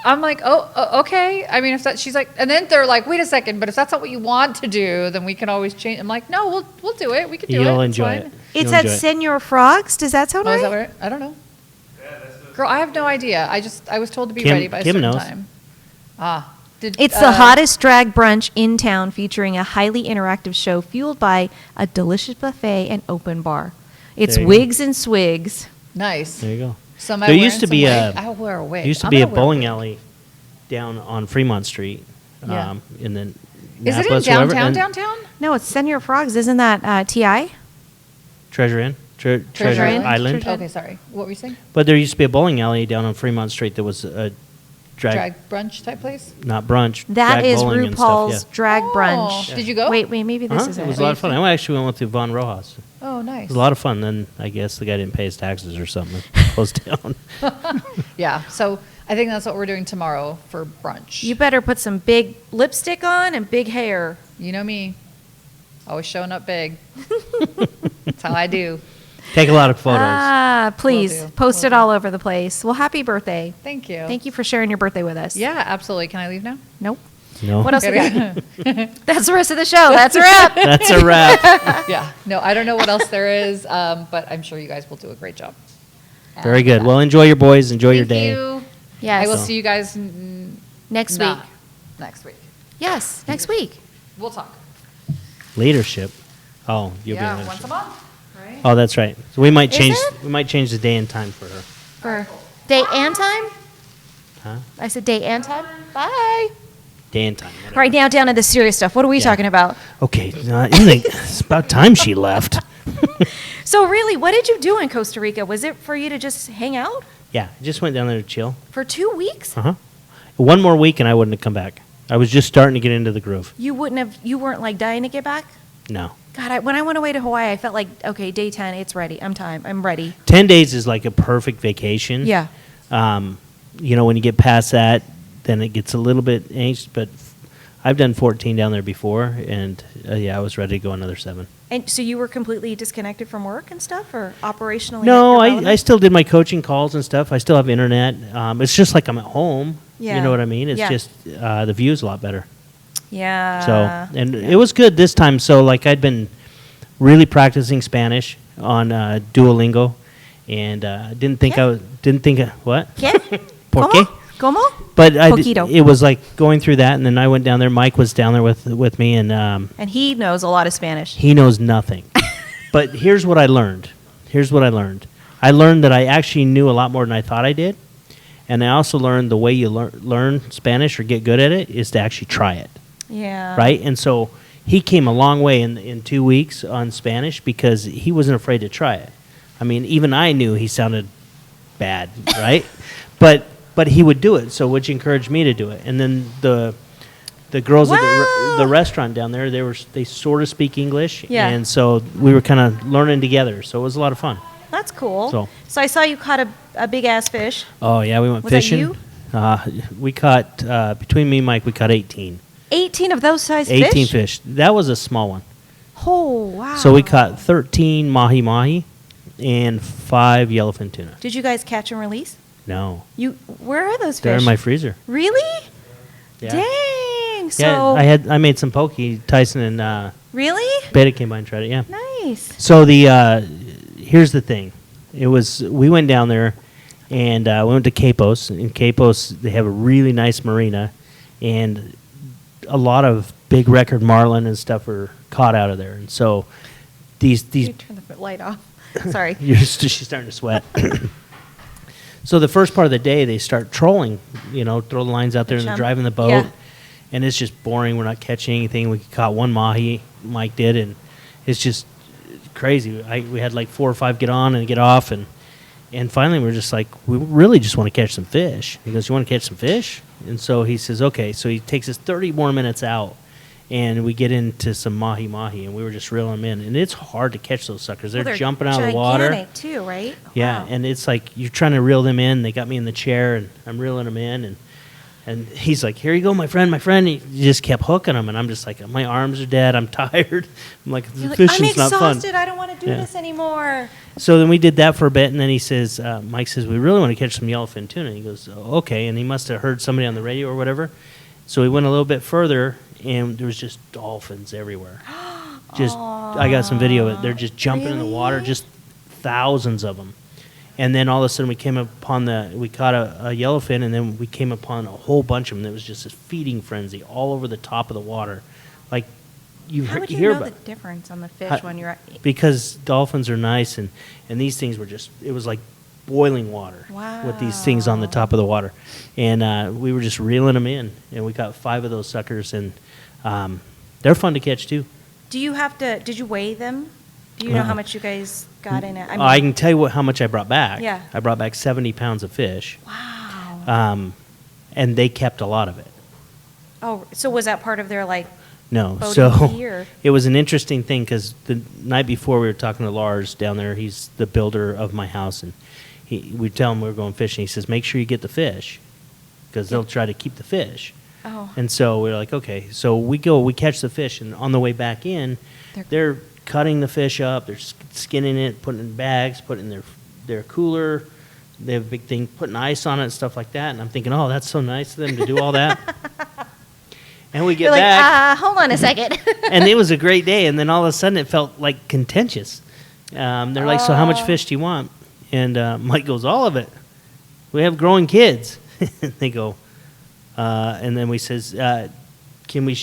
I'm like, oh, okay. I mean, if that, she's like, and then they're like, wait a second, but if that's not what you want to do, then we can always change. I'm like, no, we'll do it. We can do it. You'll It's enjoy fine. it. It's You'll at enjoy it. Senor Frogs. Does that sound Oh, is that right? what I don't know. Girl, I have no idea. I was told to be Kim- ready by a Kim certain knows. time. Did, It's the hottest drag brunch in town, featuring a highly interactive show fueled by a delicious buffet and open bar. It's There you go. wigs and swigs. Nice. There you go. So am I There wearing used to some be wig? a I'll wear a wig. There used to I'm be a gonna wear bowling wig. alley down on Fremont Street, Yeah. in the Is it in Annapolis, wherever, and downtown? No, it's Senor Frogs. Isn't that TI? Treasure Inn, Treasure Island? Island. Treasure- Okay, sorry. What were you saying? But there used to be a bowling alley down on Fremont Street that was a Drag brunch type place? not brunch. That drag is bowling and RuPaul's stuff, drag Oh, brunch. Did you go? Wait, maybe yeah. this Uh-huh, is it it. was a lot of fun. I actually went with Von Rojas. Oh, It nice. was a lot of fun. Then I guess the guy didn't pay his taxes or something. Closed down. Yeah, so I think that's what we're doing tomorrow for brunch. You better put some big lipstick on and big hair. You know me, always showing up big. That's how I do. Take a lot of photos. Please Will do. post Will it do. all over the place. Well, happy birthday. Thank you. Thank you for sharing your birthday with us. Yeah, absolutely. Can I leave now? Nope. No. What else we got? Okay. That's the rest of the show. That's a wrap. That's a wrap. Yeah. No, I don't know what else there is, but I'm sure you guys will do a great job. Very good. Well, enjoy your boys. Enjoy your Thank day. you. Yes. I will see you guys Next not week. Next week. Yes, next week. We'll talk. Leadership. Oh, you'll be in Yeah, leadership. once a month, right? Oh, that's right. So we might Is change. it? We might change the day and time for her. For day and time? Huh? I said day and time? Bye. Day and time. Whatever. All right, now down to the serious stuff. What are we Yeah. talking about? Okay. It's about time she left. So really, what did you do in Costa Rica? Was it for you to just hang out Yeah. I just went down there to chill. for 2 weeks? Uh huh. One more week and I wouldn't have come back. I was just starting to get into the groove. You weren't like dying to get back? No. God, when I went away to Hawaii, I felt like, okay, day 10, it's ready. I'm ready. 10 days is like a perfect vacation. Yeah. When you get past that, then it gets a little bit anxious. But I've done 14 down there before, and I was ready to go another 7. And so you were completely disconnected from work and stuff, or operationally? No, at I development? still did my coaching calls and stuff. I still have internet. It's just like I'm at home. Yeah. You know what I mean? It's Yeah. just the view's a lot better. Yeah. So, and it was good this time. So, like, I'd been really practicing Spanish on Duolingo, and didn't think what? ¿Qué? ¿Por ¿Cómo? qué? ¿Cómo? But Poquito. it was like going through that, and then I went down there. Mike was down there with me, and And he knows a lot of Spanish. he knows nothing. But here's what I learned. I learned that I actually knew a lot more than I thought I did, and I also learned the way you learn Spanish or get good at it is to actually try it. Yeah. Right? And so he came a long way in 2 weeks on Spanish because he wasn't afraid to try it. I mean, even I knew he sounded bad, right? But he would do it, so which encouraged me to do it. And then the girls at Wow. the restaurant down there, they sort of speak English, Yeah. and so we were kind of learning together. So it was a lot of fun. That's cool. So- I saw you caught a big ass fish. Oh yeah, we went Was that fishing. you? We caught between me and Mike, we caught 18. 18 of those size 18 fish? fish. That was a small one. Oh, wow. So we caught 13 mahi-mahi and 5 yellowfin tuna. Did you guys catch and release? No. Where are those fish? They're in my freezer. Really? Yeah. Dang. kidding. So Yeah, I made some poke. Tyson and really Beta came by and tried it. Yeah. nice. So here's the thing. We went down there, and we went to Capos. In Capos, they have a really nice marina, and a lot of big record marlin and stuff were caught out of there. And so these You turn the light off. Sorry. she's starting to sweat. So the first part of the day, they start trolling. Throw the lines out there and they're Chum. driving the boat, Yeah. and it's just boring. We're not catching anything. We caught one mahi, Mike did, and it's just crazy. We had like 4 or 5 get on and get off, and finally we're just like, we really just want to catch some fish. He goes, "You want to catch some fish?" And so he says, "Okay." So he takes us 30 more minutes out, and we get into some mahi, and we were just reeling them in. And it's hard to catch those suckers. They're, Well, jumping out of the water. gigantic too, right? Yeah, Wow. and it's like you're trying to reel them in. They got me in the chair, and I'm reeling them in, and he's like, "Here you go, my friend." He just kept hooking them, and I'm just like, my arms are dead. I'm tired. I'm like, You're like, fishing's I'm not fun. exhausted. I don't want to do Yeah. this anymore. So then we did that for a bit, and then he says, Mike says, "We really want to catch some yellowfin tuna." He goes, "Oh, okay," and he must have heard somebody on the radio or whatever. So we went a little bit further, and there was just dolphins everywhere. I got some video of it. They're just jumping in the water, Really? just thousands of them. And then all of a sudden we came upon we caught a yellowfin, and then we came upon a whole bunch of them. There was just this feeding frenzy all over the top of the water. Like How would you hear know about the difference on the fish How- when you're at, because dolphins are nice, and these things were it was like boiling water with these things on the Wow. top of the water. And we were just reeling them in, and we caught 5 of those suckers, and they're fun to catch too. did you weigh them? Do you know how much you guys got in it? I can tell you how much I brought back. Yeah. I brought back 70 pounds of fish, Wow. and they kept a lot of it. Oh, so was that part of their like No, boating so fee, or- it was an interesting thing because the night before we were talking to Lars down there. He's the builder of my house, and we tell him we were going fishing. He says, "Make sure you get the fish, because they'll try to keep the fish." Oh. And so we're like, okay. So we catch the fish, and on the way back in, they're cutting the fish up, they're skinning it, putting it in bags, putting it in their cooler. They have a big thing, putting ice on it and stuff like that. And I'm thinking, oh, that's so nice of them to do all that. And we get You're like, back, hold on a second. and it was a great day. And then all of a sudden, it felt like contentious. They're like, "So how much fish do you want?" And Mike goes, "All of it. We have growing kids." They go, and then we says, "Can we?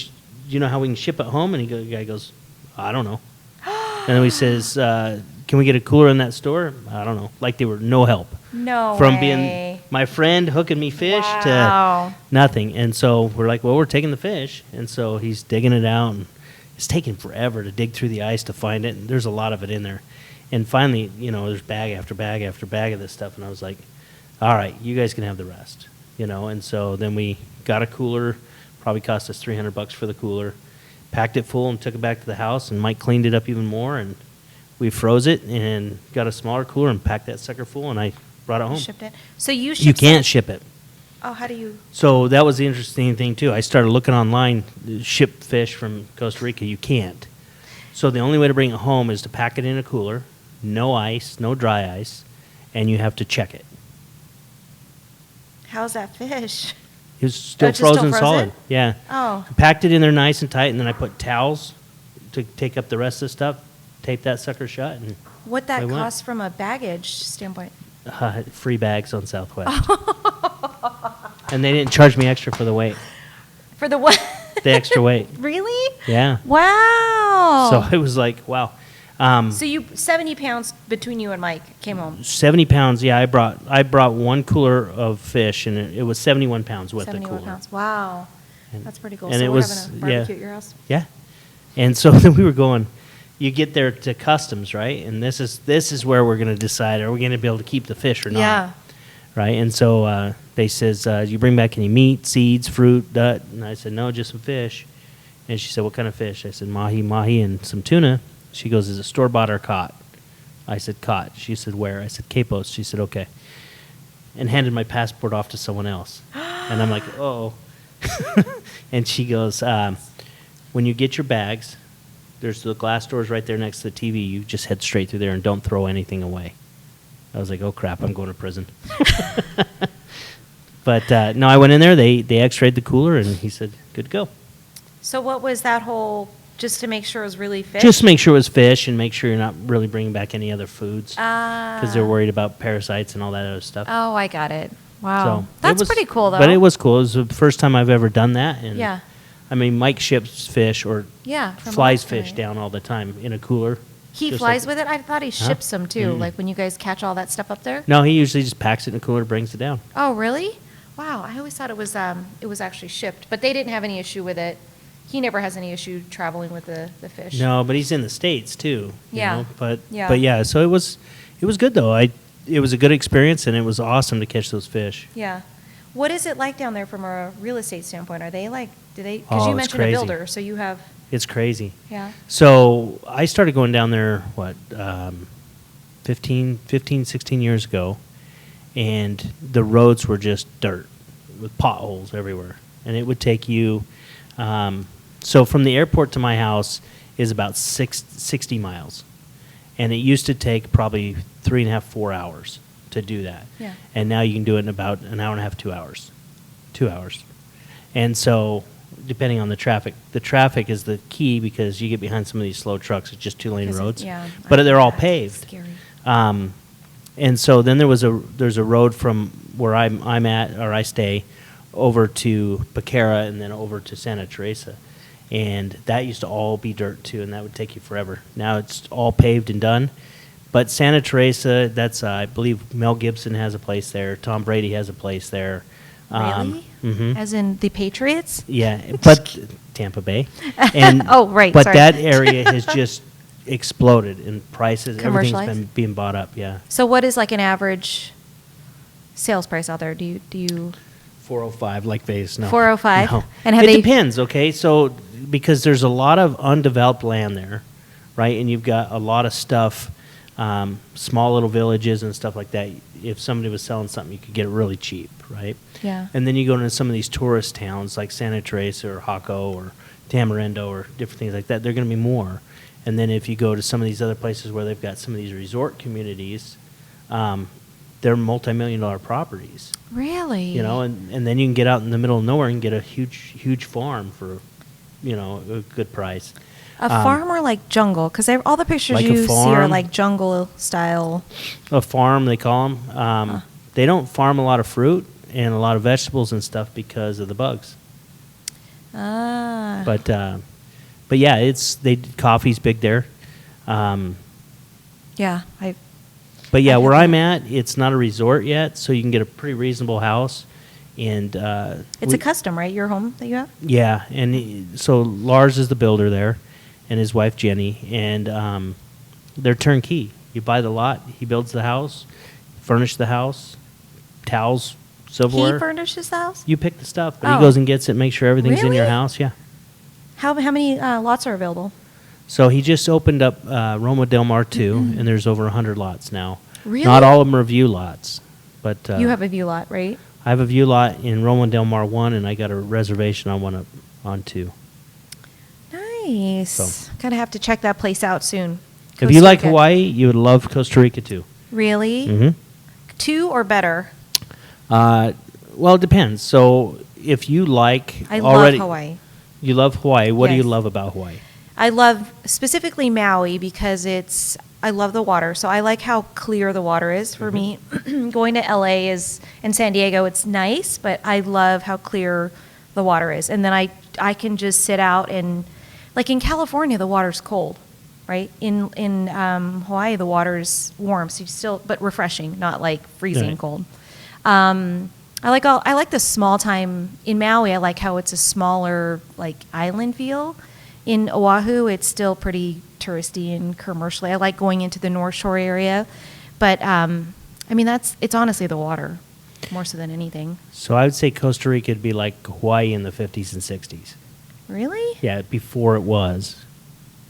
You know how we can ship it home?" And the guy goes, "I don't know." And then we says, "Can we get a cooler in that store?" "I don't know." Like they were no help. No From way. being my friend hooking me fish Wow. to nothing. And so we're like, well, we're taking the fish. And so he's digging it out, and it's taking forever to dig through the ice to find it. And there's a lot of it in there. And finally, there's bag after bag after bag of this stuff. And I was like, all right, you guys can have the rest. And so then we got a cooler, probably cost us $300 for the cooler, packed it full and took it back to the house. And Mike cleaned it up even more. And we froze it and got a smaller cooler and packed that sucker full. And I brought it home. Shipped it. So you shipped You can't ship it. Oh, how do you? So that was the interesting thing too. I started looking online, ship fish from Costa Rica. You can't. So the only way to bring it home is to pack it in a cooler, no ice, no dry ice, and you have to check it. How's that fish? It was still it's just still frozen solid. frozen? Yeah. Oh. I packed it in there nice and tight, and then I put towels to take up the rest of the stuff, tape that sucker shut, and What that away we went. costs from a baggage standpoint? Free bags on Southwest. And they didn't charge me extra for the weight, For the what? the extra weight. Really? Yeah. Wow. So it was like, wow. So you 70 pounds between you and Mike came home. 70 pounds. Yeah, I brought one cooler of fish, and it was 71 pounds with the 71 cooler. pounds. Wow. And- That's pretty cool. and so it we're was- having a yeah. barbecue at your house? Yeah. And so then we were going. You get there to customs, right? And this is where we're going to decide: are we going to be able to keep the fish or not? Yeah. Right. And so they says, "You bring back any meat, seeds, fruit, nut?" And I said, "No, just some fish." And she said, "What kind of fish?" I said, "Mahi, and some tuna." She goes, "Is it store bought or caught?" I said, "Caught." She said, "Where?" I said, "Capos." She said, "Okay." And handed my passport off to someone else. And I'm like, "Oh." And she goes, "When you get your bags, there's the glass doors right there next to the TV. You just head straight through there and don't throw anything away." I was like, "Oh crap, I'm going to prison." But no, I went in there. They X-rayed the cooler, and he said, "Good to go." So what was that whole, just to make sure it was really fish? Just make sure it was fish and make sure you're not really bringing back any other foods Ah. because they're worried about parasites and all that other stuff. Oh, I got it. Wow. So it That's was- pretty cool, though. But it was cool. It was the first time I've ever done that. And Yeah. I mean, Mike ships fish or Yeah. from flies Alaska, fish right? down all the time in a cooler. He just flies like- with it? I thought he ships them, too. Like when you guys catch all that stuff up there? No, he usually just packs it in a cooler, brings it down. Oh, really? Wow. I always thought it was actually shipped. But they didn't have any issue with it. He never has any issue traveling with the fish. No, but he's in the States too. you Yeah. know, But Yeah. yeah, so it was good though. It was a good experience and it was awesome to catch those fish. Yeah. What is it like down there from a real estate standpoint? Are they like, because Oh, you it's mentioned crazy. a builder, so you have, It's crazy. yeah. So I started going down there, 16 years ago, and the roads were just dirt with potholes everywhere. And it would take you, so from the airport to my house is about 60 miles. And it used to take probably 3.5, 4 hours to do that. Yeah. And now you can do it in about an hour and a half, 2 hours. 2 hours. And so, depending on the traffic is the key because you get behind some of these slow trucks. It's just 2-lane Because roads. yeah. But they're all That's paved. Scary. And so then there's a road from where I'm at or I stay over to Pacara and then over to Santa Teresa. And that used to all be dirt too, and that would take you forever. Now it's all paved and done. But Santa Teresa, that's I believe Mel Gibson has a place there. Tom Brady has a place there. Really? Mhm. As in the Patriots? Yeah, but Tampa Bay. And Oh, right, But sorry. that area has just exploded in prices. Everything's Commercialized? been being bought up. Yeah, So what is like an average sales price out there? Do you 405 like Vegas. No, 405? No. And have it they- depends. Okay, so because there's a lot of undeveloped land there, right, and you've got a lot of stuff, small little villages and stuff like that. If somebody was selling something, you could get it really cheap, right? Yeah. And then you go into some of these tourist towns like Santa Teresa or Jaco or Tamarindo or different things like that, they're going to be more. And then if you go to some of these other places where they've got some of these resort communities, they're multi-million-dollar properties. Really? You know, and then you can get out in the middle of nowhere and get a huge farm for, a good price. A farm or like jungle? Because all the pictures Like a you see are farm. like jungle style. A farm, they call them. They don't farm a lot of fruit and a lot of vegetables and stuff because of the bugs. Ah. But yeah, coffee's big there. Yeah. But yeah, I where haven't- I'm at, it's not a resort yet, so you can get a pretty reasonable house. And It's a custom, right? Your home that you have? yeah, and so Lars is the builder there, and his wife Jenny, and they're turnkey. You buy the lot, he builds the house, furnish the house, towels, silverware. He furnishes the house? You pick the stuff, but Oh. he goes and gets it, make sure everything's in your Really? house. Yeah. How many lots are available? So he just opened up Roma Del Mar 2, and there's over 100 lots now. Really? Not all of them are view lots, but You have a view lot, right? I have a view lot in Roma Del Mar 1, and I got a reservation on one on 2. Nice. So- Kind of have to check that place out soon. If Costa you like Rica. Hawaii, you would love Costa Rica too. Really? Mm-hmm. 2 or better? Well, it depends. So if you like I already, love Hawaii. You love Hawaii. What do you Yes. love about Hawaii? I love specifically Maui because I love the water. So I like how clear the water is for me. Going to LA and San Diego, it's nice, but I love how clear the water is. And then I can just sit out and, like in California, the water's cold, right? In Hawaii, the water's warm, but refreshing, not like freezing Right. cold. I like the small time in Maui. I like how it's a smaller like island feel. In Oahu, it's still pretty touristy and commercially. I like going into the North Shore area, but it's honestly the water more so than anything. So I would say Costa Rica would be like Hawaii in the 50s and 60s. Really? Yeah, before it was.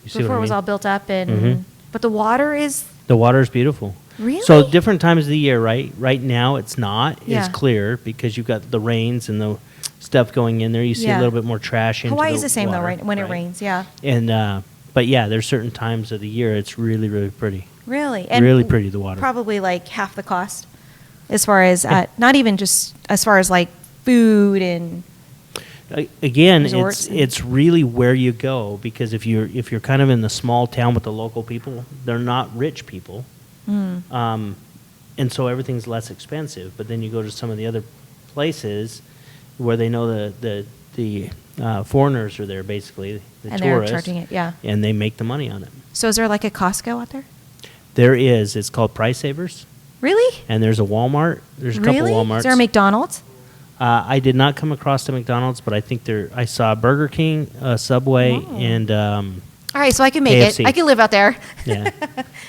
You see what Before I it was mean? all built up and Mhm. but the water is The water is beautiful. Really? So different times of the year, right? Right now it's not. Yeah. It's clear because you've got the rains and the stuff going in there. You see Yeah. a little bit more trash into Hawaii's the the same though, water, right? When it rains, yeah. And but yeah, there's certain times of the year it's really, really pretty. Really? Really pretty, the water. Probably like half the cost as far as not even just as far as like food and Again, resorts it's really where you go, because if you're kind of in the small town with the local people, they're not rich people, and so everything's less expensive. But then you go to some of the other places where they know the foreigners are there, basically the And they're tourists, charging it, yeah. and they make the money on it. So is there like a Costco out there? There is. It's called Price Savers, Really? and there's a Walmart. There's a couple Really? Walmarts. Is there a McDonald's? I did not come across the McDonald's, but I think I saw Burger King, Subway, Oh. and All right, so I can make KFC. it. I can live out there. yeah.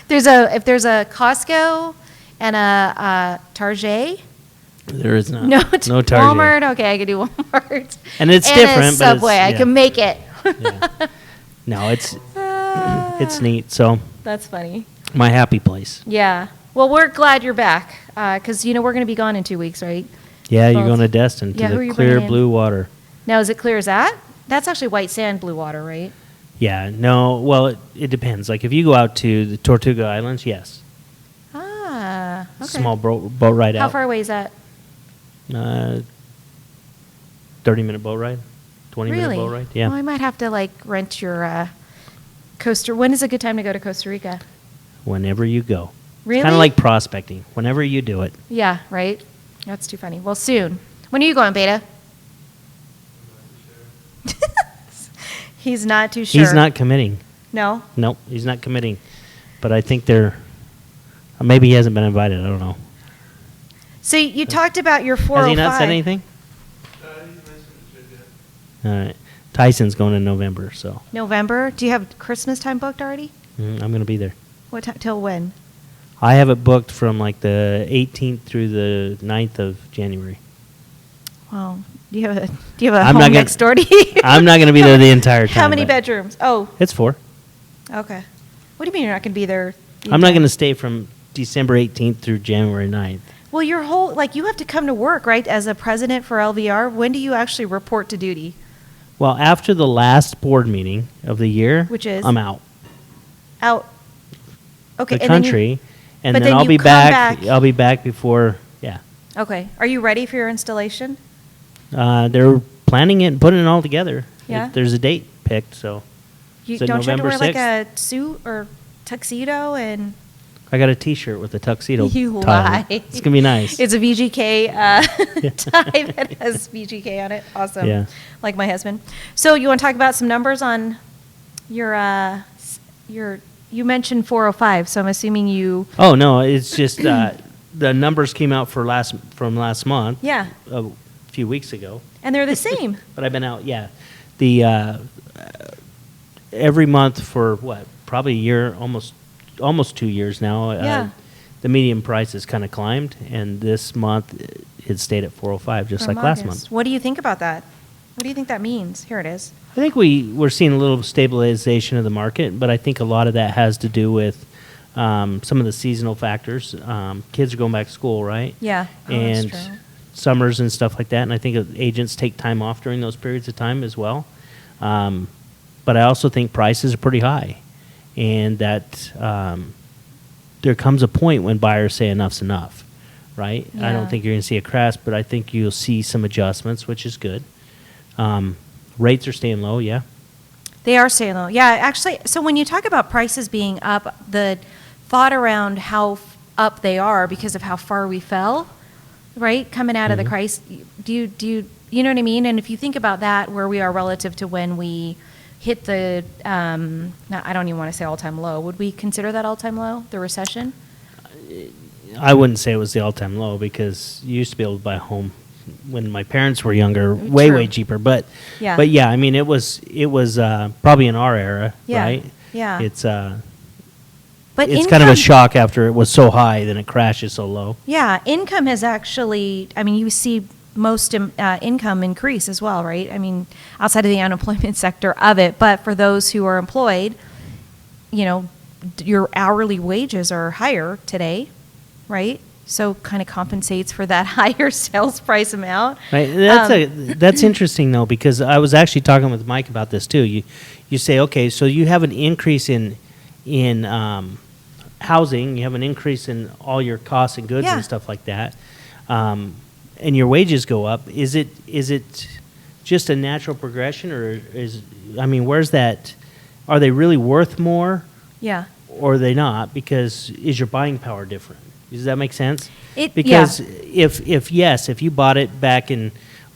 If there's a Costco and a Target. There is not. No, no Target. Walmart. Okay, I can do Walmart. And it's and different, a but Subway. it's- I yeah. can make it. Yeah. No, it's neat. So That's funny. my happy place. Yeah. Well, we're glad you're back because we're going to be gone in 2 weeks, right? Yeah, you're Both. going to Destin to Yeah, who are the you clear bringing in? blue water. Now, is it clear as that? That's actually white sand, blue water, right? Yeah. No. Well, it depends. Like if you go out to the Tortuga Islands, yes. Ah. Okay. Small boat ride How out. far away is that? 30-minute boat ride. 20-minute Really? boat ride. Yeah. Well, I might have to rent your Costa. When is a good time to go to Costa Rica? Whenever you go. Really? Kind of like prospecting. Whenever you do it. Yeah. Right. That's too funny. Well, soon. When are you going, Beta? He's not too sure. He's not committing. No. Nope, he's not committing. But I think maybe he hasn't been invited. I don't know. So you talked about your 405. Has he not said anything? All right. Tyson's going in November, so November. Do you have Christmas time booked already? I'm going to be there. What till when? I have it booked from like the 18th through the 9th of January. Well, do you have a I'm home not gonna- next door to you? I'm not going to be there the entire time. How many but bedrooms? Oh, It's 4. okay. What do you mean you're not going to be there? I'm not going to stay from December 18th through January 9th. Well, your whole you have to come to work, right? As a president for LVR, when do you actually report to duty? Well, after the last board meeting of the year, Which is? I'm out Out. Okay. the and then you- country, and but then then I'll you be come back. back- I'll be back before. Yeah, Okay. Are you ready for your installation? they're planning it and putting it all together. Yeah? There's a date picked, so You Is it don't you have to wear November like a suit or tuxedo and I got a T-shirt with a tuxedo. you tie on lie. it. It's gonna be nice. It's a VGK tie that has VGK on it. Awesome. Yeah. Like my husband. So you want to talk about some numbers on your you mentioned 405, so I'm assuming you Oh no, it's just the numbers came out from last month. Yeah. A few weeks ago. And they're the same. But I've been out. Yeah, the every month for what? Probably a year, almost 2 years now. Yeah. The median price has kind of climbed, and this month it stayed at 405, just From like last August. month. What do you think about that? What do you think that means? Here it is. I think we're seeing a little stabilization of the market, but I think a lot of that has to do with some of the seasonal factors. Kids are going back to school, right? Yeah. Oh, And that's true. summers and stuff like that. And I think agents take time off during those periods of time as well. But I also think prices are pretty high, and that there comes a point when buyers say enough's enough, right? I Yeah. don't think you're going to see a crash, but I think you'll see some adjustments, which is good. Rates are staying low, yeah. They are staying low. Yeah, actually, so when you talk about prices being up, the thought around how up they are because of how far we fell, right? Coming out of the crisis, do you know what I mean? And if you think about that, where we are relative to when we hit the, I don't even want to say all-time low. Would we consider that all-time low, the recession? I wouldn't say it was the all-time low because you used to be able to buy a home when my parents were younger, way True. cheaper. But Yeah. yeah, I mean it was probably in our era, Yeah. right? Yeah. It's But it's kind of a income- shock after it was so high, then it crashes so low. Yeah, income has actually, I mean, you see most income increase as well, right? I mean, outside of the unemployment sector of it, but for those who are employed, your hourly wages are higher today, right? So kind of compensates for that higher sales price amount. Right. That's interesting though, because I was actually talking with Mike about this too. You say, okay, so you have an increase in housing, you have an increase in all your costs and goods Yeah. and stuff like that, and your wages go up. Is it just a natural progression, or where's that? Are they really worth more, Yeah. or are they not? Because is your buying power different? Does that make sense? Yeah. If you bought it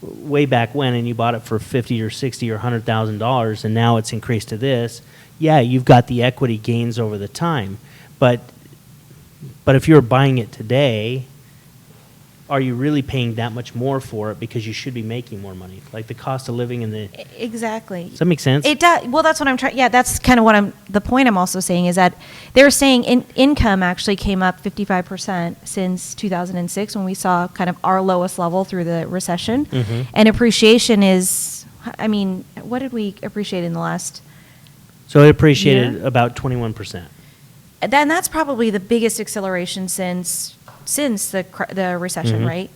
way back when, and you bought it for $50 or $60 or $100,000, and now it's increased to this, yeah, you've got the equity gains over the time. But if you're buying it today, are you really paying that much more for it because you should be making more money? Like the cost of living and the... Exactly. Does that make sense? It does. Well, that's what I'm trying. Yeah, that's kind of the point I'm also saying is that they're saying income actually came up 55% since 2006 when we saw kind of our lowest level through the recession. Mhm. And appreciation is, what did we appreciate in the last? So it appreciated Yeah. about 21%. Then that's probably the biggest acceleration since the recession, Mhm. right?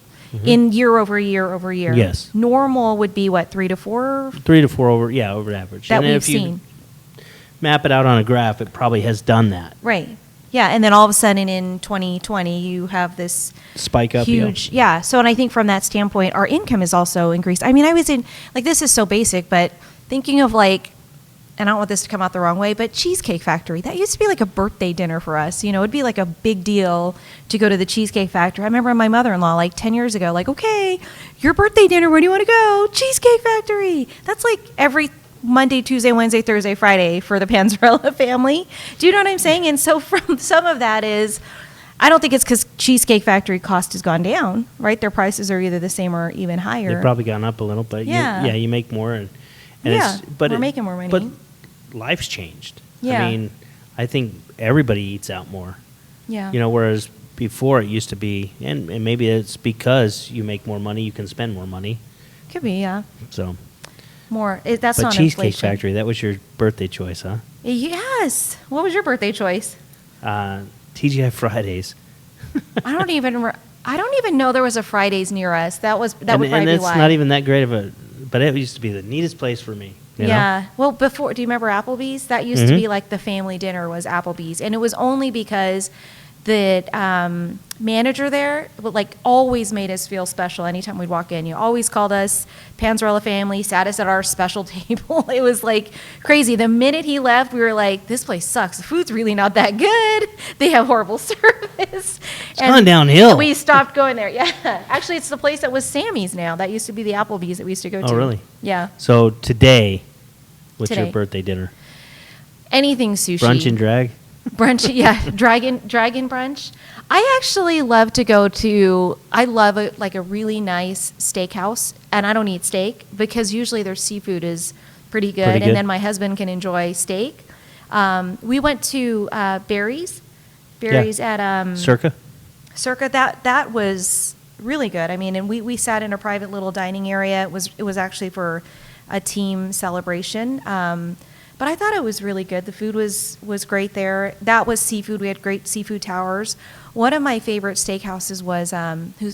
In year over year. Yes. Normal would be what, 3 to 4 3 to 4 over average. that And we've if you seen. map it out on a graph, it probably has done that. Right. Yeah, and then all of a sudden in 2020 you have this Spike up. huge, yeah. So, and I think from that standpoint, our income is also increased. I was in, this is so basic, but thinking of and I don't want this to come out the wrong way, but Cheesecake Factory, that used to be like a birthday dinner for us. It'd be like a big deal to go to the Cheesecake Factory. I remember my mother-in-law 10 years ago, okay, your birthday dinner, where do you want to go? Cheesecake Factory. That's like every Monday, Tuesday, Wednesday, Thursday, Friday for the Panzarella family. Do you know what I'm saying? And so from some of that is, I don't think it's because Cheesecake Factory cost has gone down, right? Their prices are either the same or even higher. They've probably gone up a little, but Yeah. you make more. And Yeah, but we're making more money. But life's changed. Yeah. I think everybody eats out more. Yeah. Whereas before it used to be, and maybe it's because you make more money, you can spend more money. Could be, yeah. So, More. That's but not Cheesecake inflation. Factory, that was your birthday choice, huh? Yes. What was your birthday choice? TGI Fridays. I don't even know there was a Fridays near us. That would probably and be it's why. not even that great of a, but it used to be the neatest place for me. you know? Yeah. Well, before, do you remember Applebee's? That used to Mhm. be like the family dinner was Applebee's, and it was only because the manager there always made us feel special anytime we'd walk in. You always called us Panzarella family, sat us at our special table. It was crazy. The minute he left, we were like, this place sucks. The food's really not that good. They have horrible service. It's gone downhill. We stopped going there. Yeah. Actually, it's the place that was Sammy's now. That used to be the Applebee's that we used to go to. Oh, really? Yeah. So today, what's your Today. birthday dinner? Anything sushi. Brunch and drag? Brunch, yeah, dragon brunch. I actually love to go to. I love a really nice steakhouse, and I don't eat steak because usually their seafood is pretty good, Pretty good. and then my husband can enjoy steak. We went to Barry's at Circa? Circa. That was really good. And we sat in a private little dining area. It was actually for a team celebration. But I thought it was really good. The food was great there. That was seafood. We had great seafood towers. One of my favorite steakhouses was,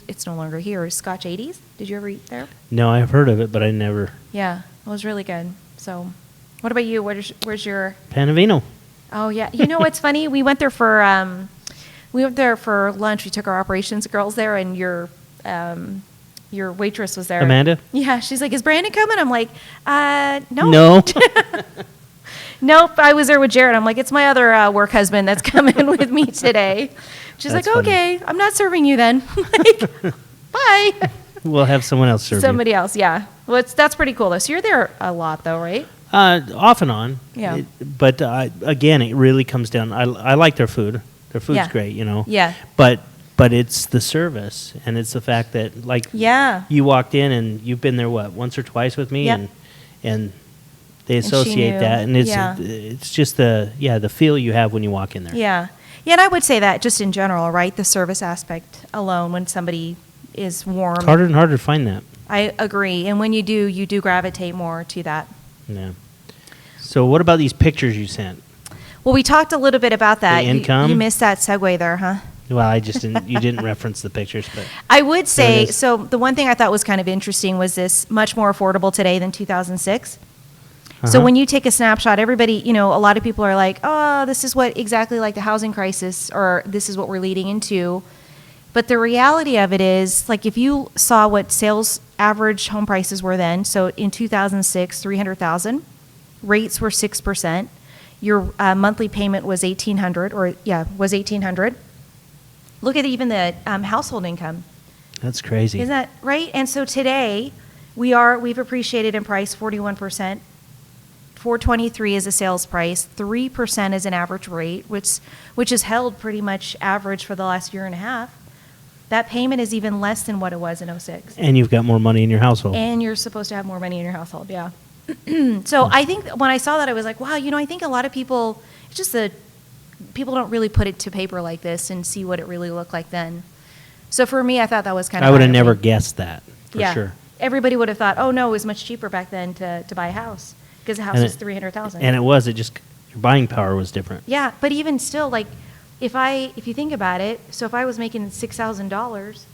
it's no longer here, is Scotch 80s. Did you ever eat there? No, I've heard of it, but I never. Yeah, it was really good. So, what about you? Where's your? Panavino. Oh yeah, what's funny? We went there for lunch. We took our operations girls there, and your waitress was there. Amanda? Yeah, she's like, "Is Brandon coming?" I'm like, "No." No. Nope, I was there with Jared. I'm like, it's my other work husband that's coming with me today. She's That's like, funny. okay, I'm not serving you then. Like, bye. We'll have someone else serve Somebody else, yeah. Well, that's pretty cool though. So you're there a lot though, right? you. Off and on. Yeah. But again, it really comes down. I like their food. Their food's Yeah. great, Yeah. But it's the service, and it's the fact that Yeah. you walked in and you've been there once or twice with me, Yep. and they And she associate knew. that, and Yeah. it's just the feel you have when you walk in there. Yeah. Yeah, and I would say that just in general, right? The service aspect alone, when somebody is warm. It's harder and harder to find that. I agree. And when you do gravitate more to that. Yeah. So what about these pictures you sent? Well, we talked a little bit about that. You- income? You missed that segue there, huh? Well, I just didn't. You didn't reference the pictures, but I would say, is. so the one thing I thought was kind of interesting was this much more affordable today than 2006. So Uh-huh. when you take a snapshot, everybody, a lot of people are like, oh, this is what exactly like the housing crisis, or this is what we're leading into. But the reality of it is, if you saw what sales average home prices were then. So in 2006, 300,000. Rates were 6%. Your monthly payment was 1,800, was 1,800. Look at even the household income. That's crazy. Isn't that right? And so today, we've appreciated in price 41%. 423 is a sales price. 3% is an average rate, which is held pretty much average for the last year and a half. That payment is even less than what it was in 06. And you've got more money in your household. And you're supposed to have more money in your household, yeah. So I think when I saw that, I was like, wow, I think a lot of people, it's just that people don't really put it to paper like this and see what it really looked like then. So for me, I thought that was kind of I would have never guessed that, for sure. Everybody would have thought, oh, no, it was much cheaper back then to buy a house because a house was $300,000. And your buying power was different. Yeah, but even still, like, if you think about it, so if I was making $6,000,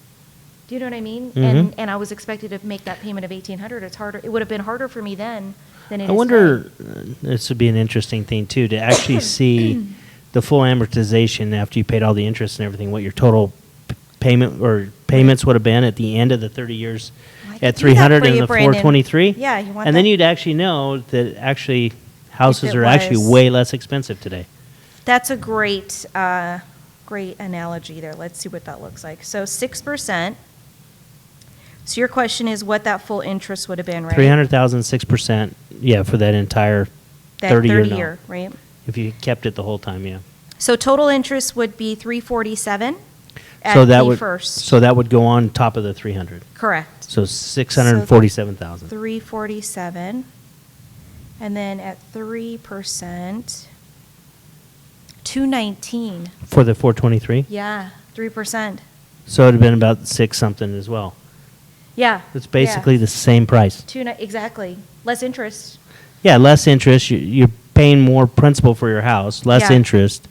do you know what I mean? Mm-hmm. And I was expected to make that payment of $1,800. It's harder. It would have been harder for me then than it is I wonder, today. this would be an interesting thing too, to actually see the full amortization after you paid all the interest and everything, what your total payment or payments would have been at the end of the 30 years I at could do that 300 for and you, the Brandon. 423. Yeah, you want and then that? you'd actually know that actually houses it are actually was. way less expensive today. That's a great analogy there. Let's see what that looks like. So 6%. So your question is what that full interest would have been, right? 300,000, 6%, yeah, for that entire That 30-year 30 year, note. right? If you kept it the whole time, yeah. So total interest would be 347 at So that the would first. so that would go on top of the 300. Correct. So 647,000. 347. And then at 3%, 219. For the 423? Yeah, 3%. So it would have been about 6 something as well. Yeah. It's basically the same price. Exactly. Less interest. Yeah, less interest. You're paying more principal for your house, less Yeah. interest,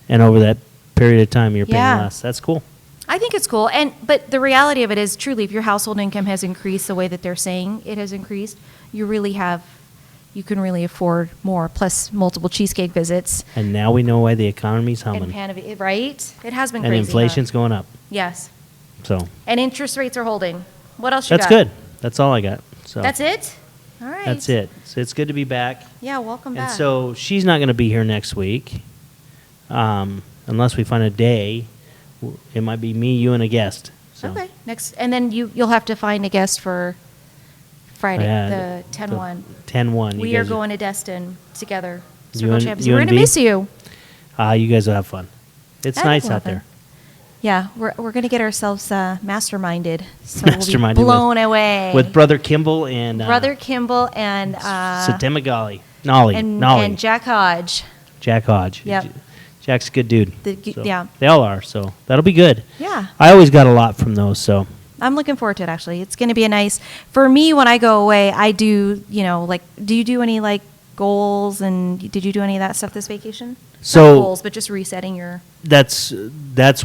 and over that period of time, you're paying Yeah. less. That's cool. I think it's cool. But the reality of it is truly if your household income has increased the way that they're saying it has increased, you can really afford more, plus multiple cheesecake visits. And now we know why the economy's humming. And right? It has been And crazy. inflation's going up. Yes. So And interest rates are holding. What else you that's got? good. That's all I got. So That's it? All right. That's it. So it's good to be back. Yeah, welcome back. And so she's not going to be here next week, unless we find a day. It might be me, you, and a guest. So. Okay. Next, and then you'll have to find a guest for Friday, Yeah, the 10-1. 10-1. We are going to Destin together. You Circle and- Champions. you We're and going to B? miss you. You guys will have fun. It's I think nice we'll out have fun. there. Yeah, we're going to get ourselves masterminded. So we'll be Masterminded blown away. With Brother Kimball and Brother Kimball and Satemagali. and Nolly. Jack Hodge. Jack Hodge. Yep. Jack's a good dude. So Yeah. They all are, so that'll be good. Yeah. I always got a lot from those, so. I'm looking forward to it, actually. It's going to be for me, when I go away, I do, do you do any, goals, and did you do any of that stuff this vacation? So- Not goals, but just resetting your... That's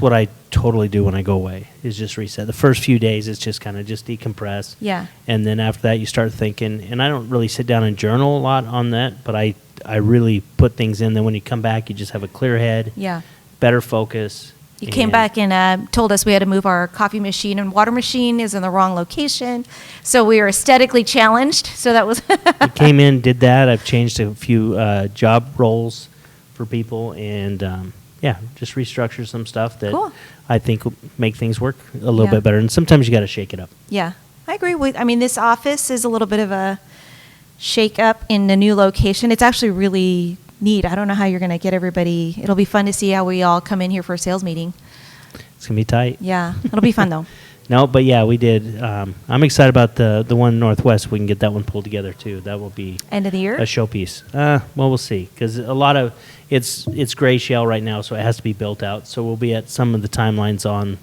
what I totally do when I go away, is just reset. The first few days, it's just kind of just decompress. Yeah. And then after that, you start thinking, and I don't really sit down and journal a lot on that, but I really put things in. Then when you come back, you just have a clear head, Yeah. better focus. You came back and told us we had to move our coffee machine and water machine is in the wrong location. So we were aesthetically challenged. So that was... I came in, did that. I've changed a few job roles for people, and just restructure some stuff that Cool. I think will make things work a little Yeah. bit better. And sometimes you got to shake it up. Yeah, I agree this office is a little bit of a shake up in the new location. It's actually really neat. I don't know how you're going to get everybody. It'll be fun to see how we all come in here for a sales meeting. It's gonna be tight. Yeah, it'll be fun though. No, but yeah, we did. I'm excited about the one Northwest. We can get that one pulled together too. That will be End of the year? a showpiece. Well, we'll see, because a lot of it's gray shell right now, so it has to be built out. So we'll be at some of the timelines on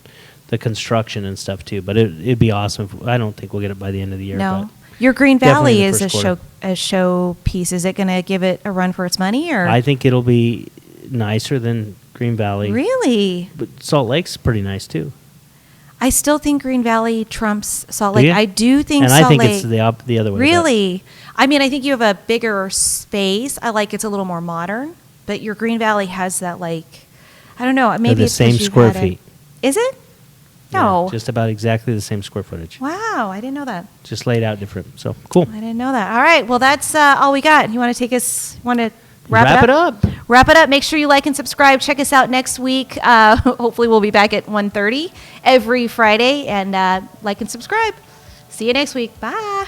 the construction and stuff too. But it'd be awesome. I don't think we'll get it by the end of the year. No. but Your Green definitely Valley in the is first quarter. a show piece. Is it going to give it a run for its money, or I think it'll be nicer than Green Valley. really? But Salt Lake's pretty nice too. I still think Green Valley trumps Salt Do Lake. you? I do think And Salt I think Lake. it's the other way. Really? I mean, I think you have a bigger space. I like it's a little more modern, but your Green Valley has that I don't know. Maybe the it's 'cause same you've square had feet. Is it? No. Just about exactly the same square footage. Wow, I didn't know that. Just laid out different. So cool. I didn't know that. All right, well, that's all we got. You want to take us, want to wrap Wrap it up? it up. Wrap it up. Make sure you like and subscribe. Check us out next week. Hopefully we'll be back at 1:30 every Friday. And like and subscribe. See you next week. Bye.